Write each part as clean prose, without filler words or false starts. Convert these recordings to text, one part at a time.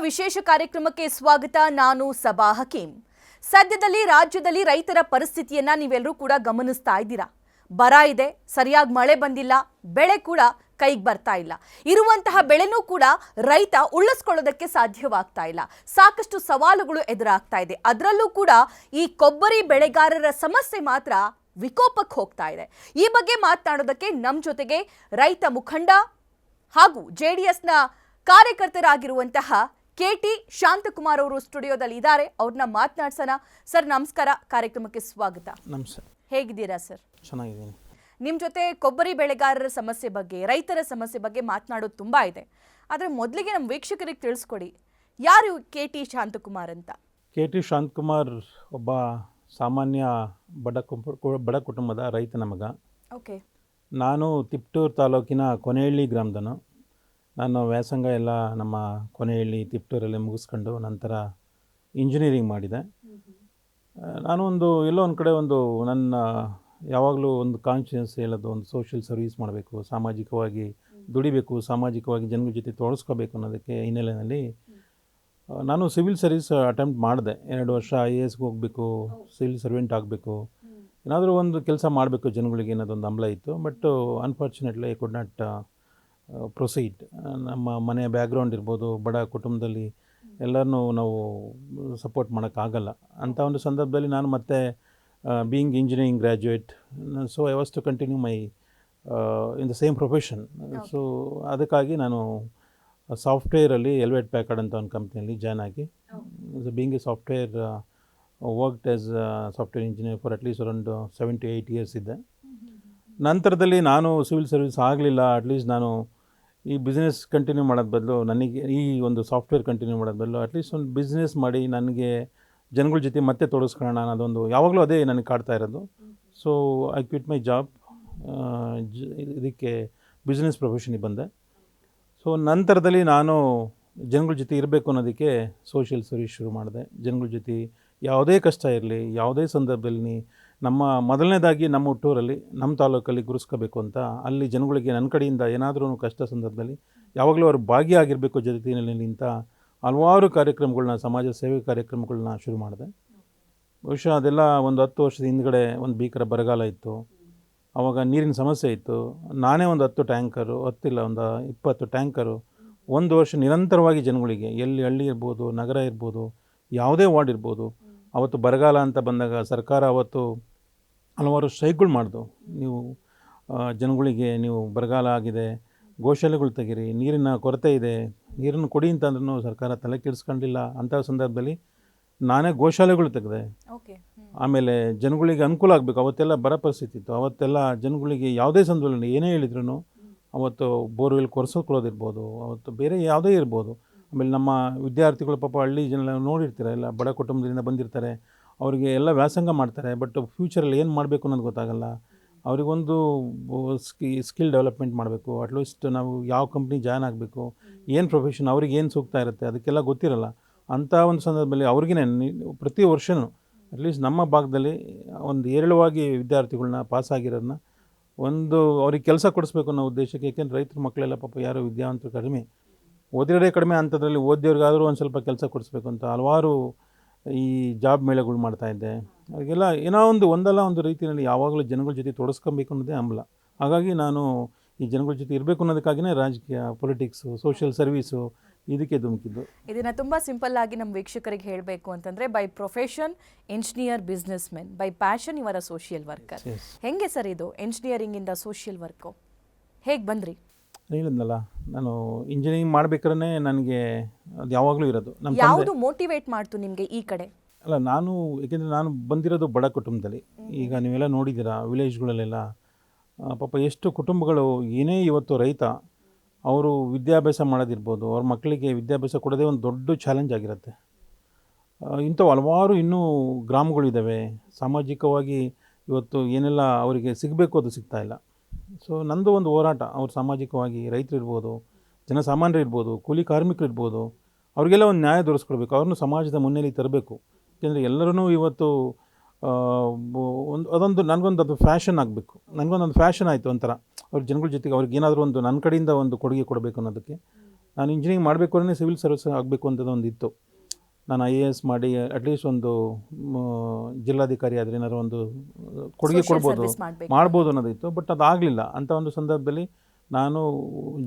ವಿಶೇಷ ಕಾರ್ಯಕ್ರಮಕ್ಕೆ ಸ್ವಾಗತ. ನಾನು ಸಬಾ ಹಕೀಂ. ಸದ್ಯದಲ್ಲಿ ರಾಜ್ಯದಲ್ಲಿ ರೈತರ ಪರಿಸ್ಥಿತಿಯನ್ನ ನೀವೆಲ್ಲರೂ ಕೂಡ ಗಮನಿಸ್ತಾ ಇದ್ದೀರಾ. ಬರ ಇದೆ, ಸರಿಯಾಗಿ ಮಳೆ ಬಂದಿಲ್ಲ, ಬೆಳೆ ಕೂಡ ಕೈಗೆ ಬರ್ತಾ ಇಲ್ಲ. ಇರುವಂತಹ ಬೆಳೆನೂ ಕೂಡ ರೈತ ಉಳಿಸ್ಕೊಳ್ಳೋದಕ್ಕೆ ಸಾಧ್ಯವಾಗ್ತಾ ಇಲ್ಲ. ಸಾಕಷ್ಟು ಸವಾಲುಗಳು ಎದುರಾಗ್ತಾ ಇದೆ. ಅದರಲ್ಲೂ ಕೂಡ ಈ ಕೊಬ್ಬರಿ ಬೆಳೆಗಾರರ ಸಮಸ್ಯೆ ಮಾತ್ರ ವಿಕೋಪಕ್ಕೆ ಹೋಗ್ತಾ ಇದೆ. ಈ ಬಗ್ಗೆ ಮಾತನಾಡೋದಕ್ಕೆ ನಮ್ಮ ಜೊತೆಗೆ ರೈತ ಮುಖಂಡ ಹಾಗೂ ಜೆಡಿಎಸ್ನ ಕಾರ್ಯಕರ್ತರಾಗಿರುವಂತಹ KT ಶಾಂತಕುಮಾರ್ ಅವರು ಸ್ಟುಡಿಯೋದಲ್ಲಿ ಇದ್ದಾರೆ. ಅವ್ರನ್ನ ಮಾತನಾಡ್ಸೋಣ. ಸರ್ ನಮಸ್ಕಾರ, ಕಾರ್ಯಕ್ರಮಕ್ಕೆ ಸ್ವಾಗತ. ನಮಸ್ತೆ. ಹೇಗಿದ್ದೀರಾ ಸರ್? ಚೆನ್ನಾಗಿದ್ದೀನಿ. ನಿಮ್ಮ ಜೊತೆ ಕೊಬ್ಬರಿ ಬೆಳೆಗಾರರ ಸಮಸ್ಯೆ ಬಗ್ಗೆ, ರೈತರ ಸಮಸ್ಯೆ ಬಗ್ಗೆ ಮಾತನಾಡೋದು ತುಂಬ ಇದೆ. ಆದರೆ ಮೊದಲಿಗೆ ನಮ್ಮ ವೀಕ್ಷಕರಿಗೆ ತಿಳಿಸ್ಕೊಡಿ, ಯಾರು KT ಶಾಂತಕುಮಾರ್ ಅಂತ? KT ಶಾಂತಕುಮಾರ್ ಒಬ್ಬ ಸಾಮಾನ್ಯ ಬಡ ಕುಟುಂಬದ ರೈತನ ಮಗ. ಓಕೆ. ನಾನು ತಿಪ್ಟೂರು ತಾಲೂಕಿನ ಕೊನೆಹಳ್ಳಿ ಗ್ರಾಮದನು. ನಾನು ವ್ಯಾಸಂಗ ಎಲ್ಲ ನಮ್ಮ ಕೊನೆಹಳ್ಳಿ ತಿಪ್ಟೂರಲ್ಲಿ ಮುಗಿಸ್ಕೊಂಡು ನಂತರ ಇಂಜಿನಿಯರಿಂಗ್ ಮಾಡಿದೆ. ನಾನು ಎಲ್ಲೋ ಒಂದು ಕಡೆ ನನ್ನ ಯಾವಾಗಲೂ ಒಂದು ಕಾನ್ಷಿಯಸ್ ಹೇಳೋದು, ಒಂದು ಸೋಷಿಯಲ್ ಸರ್ವೀಸ್ ಮಾಡಬೇಕು, ಸಾಮಾಜಿಕವಾಗಿ ದುಡಿಬೇಕು, ಸಾಮಾಜಿಕವಾಗಿ ಜನಗಳ ಜೊತೆ ತೋರಿಸ್ಕೋಬೇಕು ಅನ್ನೋದಕ್ಕೆ ಹಿನ್ನೆಲೆಯಲ್ಲಿ ನಾನು ಸಿವಿಲ್ ಸರ್ವಿಸ್ ಅಟೆಂಪ್ಟ್ ಮಾಡಿದೆ. 2 ವರ್ಷ IASಗೆ ಹೋಗಬೇಕು, ಸಿವಿಲ್ ಸರ್ವೆಂಟ್ ಆಗಬೇಕು, ಏನಾದರೂ ಒಂದು ಕೆಲಸ ಮಾಡಬೇಕು ಜನಗಳಿಗೆ ಅನ್ನೋದೊಂದು ಹಂಬಲ ಇತ್ತು. But unfortunately I could not proceed. ನಮ್ಮ ಮನೆಯ ಬ್ಯಾಕ್ಗ್ರೌಂಡ್ ಇರ್ಬೋದು, ಬಡ ಕುಟುಂಬದಲ್ಲಿ ಎಲ್ಲರನ್ನೂ ನಾವು ಸಪೋರ್ಟ್ ಮಾಡೋಕ್ಕಾಗಲ್ಲ. ಅಂಥ ಒಂದು ಸಂದರ್ಭದಲ್ಲಿ ನಾನು ಮತ್ತೆ being engineering graduate, so I was to continue my in the same profession. So ಅದಕ್ಕಾಗಿ ನಾನು ಸಾಫ್ಟ್ವೇರಲ್ಲಿ ಎಲ್ವೇಟ್ ಪ್ಯಾಕರ್ಡ್ ಅಂತ ಒಂದು ಕಂಪ್ನಿಯಲ್ಲಿ ಜಾಯ್ನ್ ಆಗಿ being A software worked as software engineer for at least around 7 to 8 years ಇದ್ದೆ. ನಂತರದಲ್ಲಿ ನಾನು ಸಿವಿಲ್ ಸರ್ವಿಸ್ ಆಗಲಿಲ್ಲ. ಅಟ್ಲೀಸ್ಟ್ ನಾನು ಈ ಬಿಸ್ನೆಸ್ ಕಂಟಿನ್ಯೂ ಮಾಡೋದು ಬದಲು, ನನಗೆ ಈ ಒಂದು ಸಾಫ್ಟ್ವೇರ್ ಕಂಟಿನ್ಯೂ ಮಾಡೋದು ಬದಲು ಅಟ್ಲೀಸ್ಟ್ ಒಂದು ಬಿಸ್ನೆಸ್ ಮಾಡಿ ನನಗೆ ಜನಗಳ ಜೊತೆ ಮತ್ತೆ ತೊಡಗಿಸ್ಕೊಳ್ಳೋಣ ಅನ್ನೋದೊಂದು ಯಾವಾಗಲೂ ಅದೇ ನನಗೆ ಕಾಡ್ತಾ ಇರೋದು. So I quit my job, ಇದಕ್ಕೆ ಬಿಸ್ನೆಸ್ ಪ್ರೊಫೆಷನಿಗೆ ಬಂದೆ. ಸೊ ನಂತರದಲ್ಲಿ ನಾನು ಜನಗಳ ಜೊತೆ ಇರಬೇಕು ಅನ್ನೋದಕ್ಕೆ ಸೋಷಿಯಲ್ ಸರ್ವಿಸ್ ಶುರು ಮಾಡಿದೆ. ಜನಗಳ ಜೊತೆ ಯಾವುದೇ ಕಷ್ಟ ಇರಲಿ, ಯಾವುದೇ ಸಂದರ್ಭದಲ್ಲಿ ಮೊದಲನೇದಾಗಿ ನಮ್ಮ ಹುಟ್ಟೂರಲ್ಲಿ, ನಮ್ಮ ತಾಲೂಕಲ್ಲಿ ಗುರುಸ್ಕೋಬೇಕು ಅಂತ, ಅಲ್ಲಿ ಜನಗಳಿಗೆ ನನ್ನ ಕಡೆಯಿಂದ ಏನಾದರೂ ಕಷ್ಟ ಸಂದರ್ಭದಲ್ಲಿ ಯಾವಾಗಲೂ ಅವರು ಭಾಗಿಯಾಗಿರಬೇಕು ಜೊತೆಯಲ್ಲಿ ನಿಂತ ಹಲವಾರು ಕಾರ್ಯಕ್ರಮಗಳನ್ನ, ಸಮಾಜ ಸೇವೆ ಕಾರ್ಯಕ್ರಮಗಳನ್ನ ಶುರು ಮಾಡಿದೆ. ಬಹುಶಃ ಅದೆಲ್ಲ ಒಂದು 10 ವರ್ಷದ ಹಿಂದ್ಗಡೆ ಒಂದು ಭೀಕರ ಬರಗಾಲ ಇತ್ತು. ಆವಾಗ ನೀರಿನ ಸಮಸ್ಯೆ ಇತ್ತು. ನಾನೇ ಒಂದು 10 ಟ್ಯಾಂಕರು, 20 ಟ್ಯಾಂಕರು 1 ವರ್ಷ ನಿರಂತರವಾಗಿ ಜನಗಳಿಗೆ, ಎಲ್ಲಿ ಹಳ್ಳಿ ಇರ್ಬೋದು, ನಗರ ಇರ್ಬೋದು, ಯಾವುದೇ ವಾರ್ಡ್ ಇರ್ಬೋದು, ಅವತ್ತು ಬರಗಾಲ ಅಂತ ಬಂದಾಗ ಸರ್ಕಾರ ಅವತ್ತು ಹಲವಾರು ಸ್ಟ್ರೈಕ್ಗಳು ಮಾಡಿದು. ನೀವು ಜನಗಳಿಗೆ ನೀವು ಬರಗಾಲ ಆಗಿದೆ, ಗೋಶಾಲೆಗಳು ತೆಗೀರಿ, ನೀರಿನ ಕೊರತೆ ಇದೆ, ನೀರನ್ನು ಕೊಡಿ ಅಂತಂದ್ರೂ ಸರ್ಕಾರ ತಲೆ ಕೆಡಿಸ್ಕೊಂಡಿಲ್ಲ. ಅಂಥ ಸಂದರ್ಭದಲ್ಲಿ ನಾನೇ ಗೋಶಾಲೆಗಳು ತೆಗೆದೆ. ಆಮೇಲೆ ಜನಗಳಿಗೆ ಅನುಕೂಲ ಆಗಬೇಕು. ಅವತ್ತೆಲ್ಲ ಬರ ಪರಿಸ್ಥಿತಿ ಇತ್ತು. ಅವತ್ತೆಲ್ಲ ಜನಗಳಿಗೆ ಯಾವುದೇ ಸಂದರ್ಭದಲ್ಲಿ ಏನೇ ಹೇಳಿದ್ರು ಅವತ್ತು ಬೋರ್ವೆಲ್ ಕೊರೆಸೋಕೊಳ್ಳೋದಿರ್ಬೋದು, ಅವತ್ತು ಬೇರೆ ಯಾವುದೇ ಇರ್ಬೋದು. ಆಮೇಲೆ ನಮ್ಮ ವಿದ್ಯಾರ್ಥಿಗಳು ಪಾಪ ಹಳ್ಳಿ ಜನ ನೋಡಿರ್ತಾರೆ, ಎಲ್ಲ ಬಡ ಕುಟುಂಬದಿಂದ ಬಂದಿರ್ತಾರೆ, ಅವರಿಗೆ ಎಲ್ಲ ವ್ಯಾಸಂಗ ಮಾಡ್ತಾರೆ. ಬಟ್ ಫ್ಯೂಚರಲ್ಲಿ ಏನು ಮಾಡಬೇಕು ಅನ್ನೋದು ಗೊತ್ತಾಗಲ್ಲ. ಅವರಿಗೊಂದು ಸ್ಕಿಲ್ ಡೆವಲಪ್ಮೆಂಟ್ ಮಾಡಬೇಕು. ಅಟ್ಲೀಸ್ಟ್ ನಾವು ಯಾವ ಕಂಪ್ನಿ ಜಾಯ್ನ್ ಆಗಬೇಕು, ಏನು ಪ್ರೊಫೆಷನ್, ಅವ್ರಿಗೆ ಏನು ಸೂಕ್ತ ಇರುತ್ತೆ ಅದಕ್ಕೆಲ್ಲ ಗೊತ್ತಿರಲ್ಲ. ಅಂಥ ಒಂದು ಸಂದರ್ಭದಲ್ಲಿ ಅವ್ರಿಗೇ ಪ್ರತಿ ವರ್ಷವೂ ಅಟ್ಲೀಸ್ಟ್ ನಮ್ಮ ಭಾಗದಲ್ಲಿ ಒಂದು ಏರಳವಾಗಿ ವಿದ್ಯಾರ್ಥಿಗಳನ್ನ ಪಾಸಾಗಿರೋದನ್ನ ಅವ್ರಿಗೆ ಕೆಲಸ ಕೊಡಿಸ್ಬೇಕು ಅನ್ನೋ ಉದ್ದೇಶಕ್ಕೆ. ಏಕೆಂದರೆ ರೈತರ ಮಕ್ಕಳೆಲ್ಲ ಪಾಪ ಯಾರೋ ವಿದ್ಯಾವಂತರು ಕಡಿಮೆ, ಓದಿರೋದೇ ಕಡಿಮೆ, ಅಂಥದ್ರಲ್ಲಿ ಓದಿಯವ್ರಿಗಾದರೂ ಒಂದು ಸ್ವಲ್ಪ ಕೆಲಸ ಕೊಡಿಸ್ಬೇಕು ಅಂತ ಹಲವಾರು ಈ ಜಾಬ್ ಮೇಳಗಳು ಮಾಡ್ತಾಯಿದ್ದೆ. ಅವರಿಗೆಲ್ಲ ಏನೋ ಒಂದಲ್ಲ ಒಂದು ರೀತಿಯಲ್ಲಿ ಯಾವಾಗಲೂ ಜನಗಳ ಜೊತೆ ತೊಡಸ್ಕೊಬೇಕು ಅನ್ನೋದೇ ಹಂಬಲ. ಹಾಗಾಗಿ ನಾನು ಈ ಜನಗಳ ಜೊತೆ ಇರಬೇಕು ಅನ್ನೋದಕ್ಕಾಗಿಯೇ ರಾಜಕೀಯ, ಪೊಲಿಟಿಕ್ಸು, ಸೋಷಿಯಲ್ ಸರ್ವೀಸು ಇದಕ್ಕೆ ಧುಮುಕಿದ್ದು. ಇದನ್ನು ತುಂಬ ಸಿಂಪಲ್ ಆಗಿ ನಮ್ಮ ವೀಕ್ಷಕರಿಗೆ ಹೇಳಬೇಕು ಅಂತಂದರೆ, by profession engineer, business men, by passion ಇವರ ಸೋಷಿಯಲ್ ವರ್ಕರ್. ಹೆಂಗೆ ಸರ್ ಇದು ಇಂಜಿನಿಯರಿಂಗಿಂದ ಸೋಷಿಯಲ್ ವರ್ಕು ಹೇಗೆ ಬಂದ್ರಿ? ಹೇಳಿದ್ನಲ್ಲ, ನಾನು ಇಂಜಿನಿಯರಿಂಗ್ ಮಾಡ್ಬೇಕಾದ್ರೆ ನನಗೆ ಅದು ಯಾವಾಗಲೂ ಇರೋದು. ಯಾವುದು ಮೋಟಿವೇಟ್ ಮಾಡ್ತು ನಿಮಗೆ ಈ ಕಡೆ? ಅಲ್ಲ, ಏಕೆಂದರೆ ನಾನು ಬಂದಿರೋದು ಬಡ ಕುಟುಂಬದಲ್ಲಿ. ಈಗ ನೀವೆಲ್ಲ ನೋಡಿದ್ದೀರಾ ವಿಲೇಜ್ಗಳಲ್ಲೆಲ್ಲ ಪಾಪ ಎಷ್ಟು ಕುಟುಂಬಗಳು, ಏನೇ ಇವತ್ತು ರೈತ ಅವರು ವಿದ್ಯಾಭ್ಯಾಸ ಮಾಡೋದಿರ್ಬೋದು, ಅವ್ರ ಮಕ್ಕಳಿಗೆ ವಿದ್ಯಾಭ್ಯಾಸ ಕೊಡೋದೇ ಒಂದು ದೊಡ್ಡ ಚಾಲೆಂಜ್ ಆಗಿರುತ್ತೆ. ಇಂಥವು ಹಲವಾರು ಇನ್ನೂ ಗ್ರಾಮಗಳಿದ್ದಾವೆ. ಸಾಮಾಜಿಕವಾಗಿ ಇವತ್ತು ಏನೆಲ್ಲ ಅವರಿಗೆ ಸಿಗಬೇಕು ಅದು ಸಿಗ್ತಾಯಿಲ್ಲ. ಸೊ ನಂದು ಒಂದು ಹೋರಾಟ, ಅವ್ರು ಸಾಮಾಜಿಕವಾಗಿ ರೈತರು ಇರ್ಬೋದು, ಜನಸಾಮಾನ್ಯರು ಇರ್ಬೋದು, ಕೂಲಿ ಕಾರ್ಮಿಕರು ಇರ್ಬೋದು, ಅವರಿಗೆಲ್ಲ ಒಂದು ನ್ಯಾಯ ದೊರಕಿಸ್ಕೊಡ್ಬೇಕು, ಅವ್ರನ್ನೂ ಸಮಾಜದ ಮುನ್ನೆಲೆ ತರಬೇಕು. ಏಕೆಂದರೆ ಎಲ್ಲರೂ ಇವತ್ತು ನನಗೊಂದು ಫ್ಯಾಷನ್ ಆಗಬೇಕು. ನನಗೊಂದೊಂದು ಫ್ಯಾಷನ್ ಆಯಿತು ಒಂಥರ. ಅವ್ರ ಜನಗಳ ಜೊತೆಗೆ ಅವ್ರಿಗೆ ಏನಾದರೂ ನನ್ನ ಕಡೆಯಿಂದ ಒಂದು ಕೊಡುಗೆ ಕೊಡಬೇಕು ಅನ್ನೋದಕ್ಕೆ ನಾನು ಇಂಜಿನಿಯರಿಂಗ್ ಮಾಡಬೇಕು ಅಂದ್ರೆ ಸಿವಿಲ್ ಸರ್ವಿಸ್ ಆಗಬೇಕು ಅಂತದ್ದು ಒಂದು ಇತ್ತು. ನಾನು IAS ಮಾಡಿ ಅಟ್ಲೀಸ್ಟ್ ಒಂದು ಜಿಲ್ಲಾಧಿಕಾರಿ ಆದರೆ ಏನಾದ್ರು ಒಂದು ಕೊಡುಗೆ Social ಕೊಡ್ಬೋದು, service ಮಾಡ್ಬೇಕು ಮಾಡ್ಬೋದು ಅನ್ನೋದಿತ್ತು. ಬಟ್ ಅದಾಗಲಿಲ್ಲ. ಅಂಥ ಒಂದು ಸಂದರ್ಭದಲ್ಲಿ ನಾನು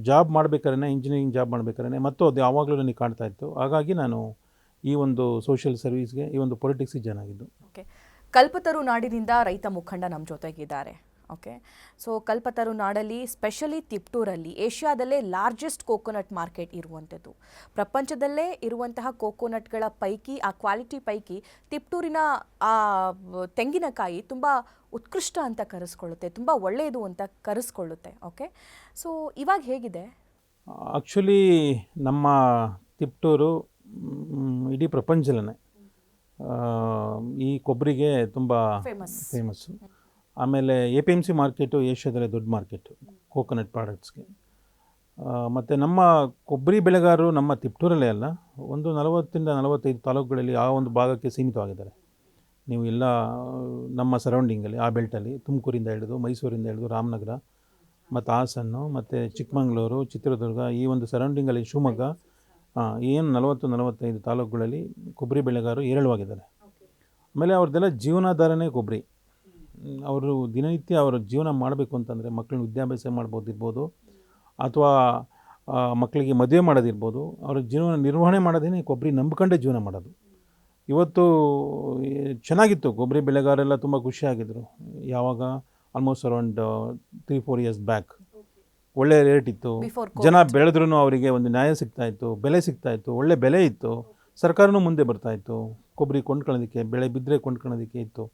ಜಾಬ್ ಮಾಡಬೇಕಾದ್ರೆ, ಇಂಜಿನಿಯರಿಂಗ್ ಜಾಬ್ ಮಾಡಬೇಕಾದ್ರೆ ಮತ್ತು ಅದು ಯಾವಾಗಲೂ ನನಗೆ ಕಾಡ್ತಾ ಇತ್ತು. ಹಾಗಾಗಿ ನಾನು ಈ ಒಂದು ಸೋಷಿಯಲ್ ಸರ್ವೀಸ್ಗೆ, ಈ ಒಂದು ಪೊಲಿಟಿಕ್ಸಿಗೆ ಜಾಯ್ನ್ ಆಗಿದ್ದು. ಓಕೆ, ಕಲ್ಪತರು ನಾಡಿನಿಂದ ರೈತ ಮುಖಂಡ ನಮ್ಮ ಜೊತೆಗಿದ್ದಾರೆ. ಓಕೆ, ಸೊ ಕಲ್ಪತರು ನಾಡಲ್ಲಿ ಸ್ಪೆಷಲಿ ತಿಪ್ಟೂರಲ್ಲಿ ಏಷ್ಯಾದಲ್ಲೇ ಲಾರ್ಜೆಸ್ಟ್ ಕೋಕೋನಟ್ ಮಾರ್ಕೆಟ್ ಇರುವಂಥದ್ದು. ಪ್ರಪಂಚದಲ್ಲೇ ಇರುವಂತಹ ಕೋಕೋನಟ್ಗಳ ಪೈಕಿ, ಆ ಕ್ವಾಲಿಟಿ ಪೈಕಿ ತಿಪ್ಟೂರಿನ ಆ ತೆಂಗಿನಕಾಯಿ ತುಂಬ ಉತ್ಕೃಷ್ಟ ಅಂತ ಕರೆಸ್ಕೊಳ್ಳುತ್ತೆ, ತುಂಬ ಒಳ್ಳೆಯದು ಅಂತ ಕರೆಸ್ಕೊಳ್ಳುತ್ತೆ. ಓಕೆ, ಸೊ ಇವಾಗ ಹೇಗಿದೆ? ಆ್ಯಕ್ಚುಲಿ ನಮ್ಮ ತಿಪ್ಟೂರು ಇಡೀ ಪ್ರಪಂಚದಲ್ಲೇ ಈ ಕೊಬ್ಬರಿಗೆ ತುಂಬ ಫೇಮಸ್ಸು. ಆಮೇಲೆ APMC ಮಾರ್ಕೆಟು ಏಷ್ಯಾದಲ್ಲೇ ದೊಡ್ಡ ಮಾರ್ಕೆಟು ಕೋಕೋನಟ್ ಪ್ರಾಡಕ್ಟ್ಸ್ಗೆ. ಮತ್ತು ನಮ್ಮ ಕೊಬ್ಬರಿ ಬೆಳೆಗಾರರು ನಮ್ಮ ತಿಪ್ಟೂರಲ್ಲೇ ಅಲ್ಲ, ಒಂದು 40-45 ತಾಲೂಕುಗಳಲ್ಲಿ ಆ ಒಂದು ಭಾಗಕ್ಕೆ ಸೀಮಿತವಾಗಿದ್ದಾರೆ. ನೀವು ಎಲ್ಲ ನಮ್ಮ ಸರೌಂಡಿಂಗಲ್ಲಿ ಆ ಬೆಲ್ಟಲ್ಲಿ ತುಮಕೂರಿಂದ ಹಿಡಿದು, ಮೈಸೂರಿಂದ ಹಿಡಿದು, ರಾಮನಗರ ಮತ್ತು ಹಾಸನ್ನು ಮತ್ತು ಚಿಕ್ಕಮಗಳೂರು, ಚಿತ್ರದುರ್ಗ, ಈ ಒಂದು ಸರೌಂಡಿಂಗಲ್ಲಿ ಶಿವಮೊಗ್ಗ, ಏನು 40-45 ತಾಲೂಕುಗಳಲ್ಲಿ ಕೊಬ್ಬರಿ ಬೆಳೆಗಾರರು ಹೇರಳವಾಗಿದ್ದಾರೆ. ಆಮೇಲೆ ಅವ್ರದ್ದೆಲ್ಲ ಜೀವನಾಧಾರನೇ ಕೊಬ್ಬರಿ. ಅವರು ದಿನನಿತ್ಯ ಅವರ ಜೀವನ ಮಾಡಬೇಕು ಅಂತಂದರೆ, ಮಕ್ಕಳನ್ನ ವಿದ್ಯಾಭ್ಯಾಸ ಮಾಡ್ಬೋದಿರ್ಬೋದು, ಅಥವಾ ಮಕ್ಕಳಿಗೆ ಮದುವೆ ಮಾಡೋದಿರ್ಬೋದು, ಅವರ ಜೀವನ ನಿರ್ವಹಣೆ ಮಾಡೋದೇ ಕೊಬ್ಬರಿ ನಂಬ್ಕೊಂಡೇ ಜೀವನ ಮಾಡೋದು. ಇವತ್ತು ಚೆನ್ನಾಗಿತ್ತು, ಕೊಬ್ಬರಿ ಬೆಳೆಗಾರೆಲ್ಲ ತುಂಬ ಖುಷಿಯಾಗಿದ್ದರು. ಯಾವಾಗ ಆಲ್ಮೋಸ್ಟ್ ಅರೌಂಡ್ 3-4 ಇಯರ್ಸ್ ಬ್ಯಾಕ್ ಒಳ್ಳೆ ರೇಟ್ ಇತ್ತು, ಜನ ಬೆಳೆದ್ರೂ ಅವರಿಗೆ ಒಂದು ನ್ಯಾಯ ಸಿಗ್ತಾಯಿತ್ತು, ಬೆಲೆ ಸಿಗ್ತಾಯಿತ್ತು, ಒಳ್ಳೆ ಬೆಲೆ ಇತ್ತು, ಸರ್ಕಾರನೂ ಮುಂದೆ ಬರ್ತಾಯಿತ್ತು ಕೊಬ್ಬರಿ ಕೊಂಡ್ಕೊಳ್ಳೋದಕ್ಕೆ, ಬೆಳೆ ಬಿದ್ದರೆ ಕೊಂಡ್ಕೊಳ್ಳೋದಕ್ಕೆ ಇತ್ತು.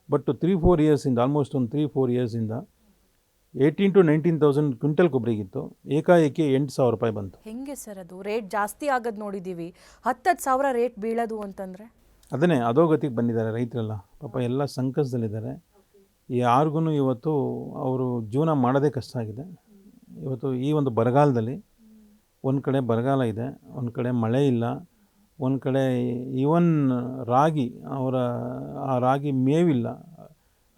ಬಟ್ 3-4 ಇಯರ್ಸಿಂದ, ಆಲ್ಮೋಸ್ಟ್ ಒಂದು 3-4 ಇಯರ್ಸಿಂದ 18,000-19,000 ಕ್ವಿಂಟಲ್ ಕೊಬ್ಬರಿಗಿತ್ತು, ಏಕಾಏಕಿ 8,000 ರೂಪಾಯಿ ಬಂತು. ಹೆಂಗೆ ಸರ್ ಅದು ರೇಟ್ ಜಾಸ್ತಿ ಆಗೋದು ನೋಡಿದ್ದೀವಿ, 10,000 ರೇಟ್ ಬೀಳೋದು ಅಂತಂದರೆ? ಅದನ್ನೇ ಅಧೋಗತಿಗೆ ಬಂದಿದ್ದಾರೆ ರೈತರೆಲ್ಲ. ಪಾಪ ಎಲ್ಲ ಸಂಕಷ್ಟದಲ್ಲಿದ್ದಾರೆ. ಯಾರಿಗೂ ಇವತ್ತು ಅವರು ಜೀವನ ಮಾಡೋದೇ ಕಷ್ಟ ಆಗಿದೆ. ಇವತ್ತು ಈ ಒಂದು ಬರಗಾಲದಲ್ಲಿ, ಒಂದು ಕಡೆ ಬರಗಾಲ ಇದೆ, ಒಂದು ಕಡೆ ಮಳೆ ಇಲ್ಲ, ಒಂದು ಕಡೆ ಈವನ್ ರಾಗಿ, ಅವರ ಆ ರಾಗಿ ಮೇವಿಲ್ಲ.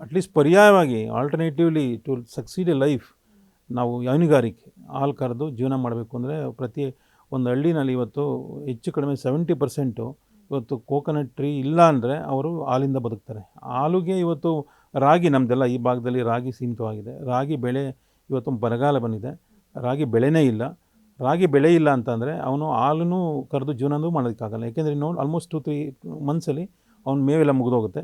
ಅಟ್ಲೀಸ್ಟ್ ಪರ್ಯಾಯವಾಗಿ alternatively to succeed a life, ನಾವು ಹೈನುಗಾರಿಕೆ ಹಾಲು ಕರೆದು ಜೀವನ ಮಾಡಬೇಕು ಅಂದರೆ, ಪ್ರತಿ ಒಂದು ಹಳ್ಳಿನಲ್ಲಿ ಇವತ್ತು ಹೆಚ್ಚು ಕಡಿಮೆ 70% ಇವತ್ತು ಕೋಕೋನಟ್ ಟ್ರೀ ಇಲ್ಲ ಅಂದರೆ ಅವರು ಹಾಲಿಂದ ಬದುಕ್ತಾರೆ. ಹಾಲಿಗೆ ಇವತ್ತು ರಾಗಿ, ನಮ್ಮದೆಲ್ಲ ಈ ಭಾಗದಲ್ಲಿ ರಾಗಿ ಸೀಮಿತವಾಗಿದೆ. ರಾಗಿ ಬೆಳೆ ಇವತ್ತು ಬರಗಾಲ ಬಂದಿದೆ, ರಾಗಿ ಬೆಳೆನೇ ಇಲ್ಲ. ರಾಗಿ ಬೆಳೆ ಇಲ್ಲ ಅಂತಂದರೆ ಅವನು ಹಾಲೂ ಕರೆದು ಜೀವನನೂ ಮಾಡೋದಕ್ಕಾಗಲ್ಲ. ಯಾಕೆಂದರೆ ನೋಡಿ ಆಲ್ಮೋಸ್ಟ್ 2-3 ಮಂತ್ಸಲ್ಲಿ ಅವ್ನ ಮೇವೆಲ್ಲ ಮುಗಿದೋಗುತ್ತೆ.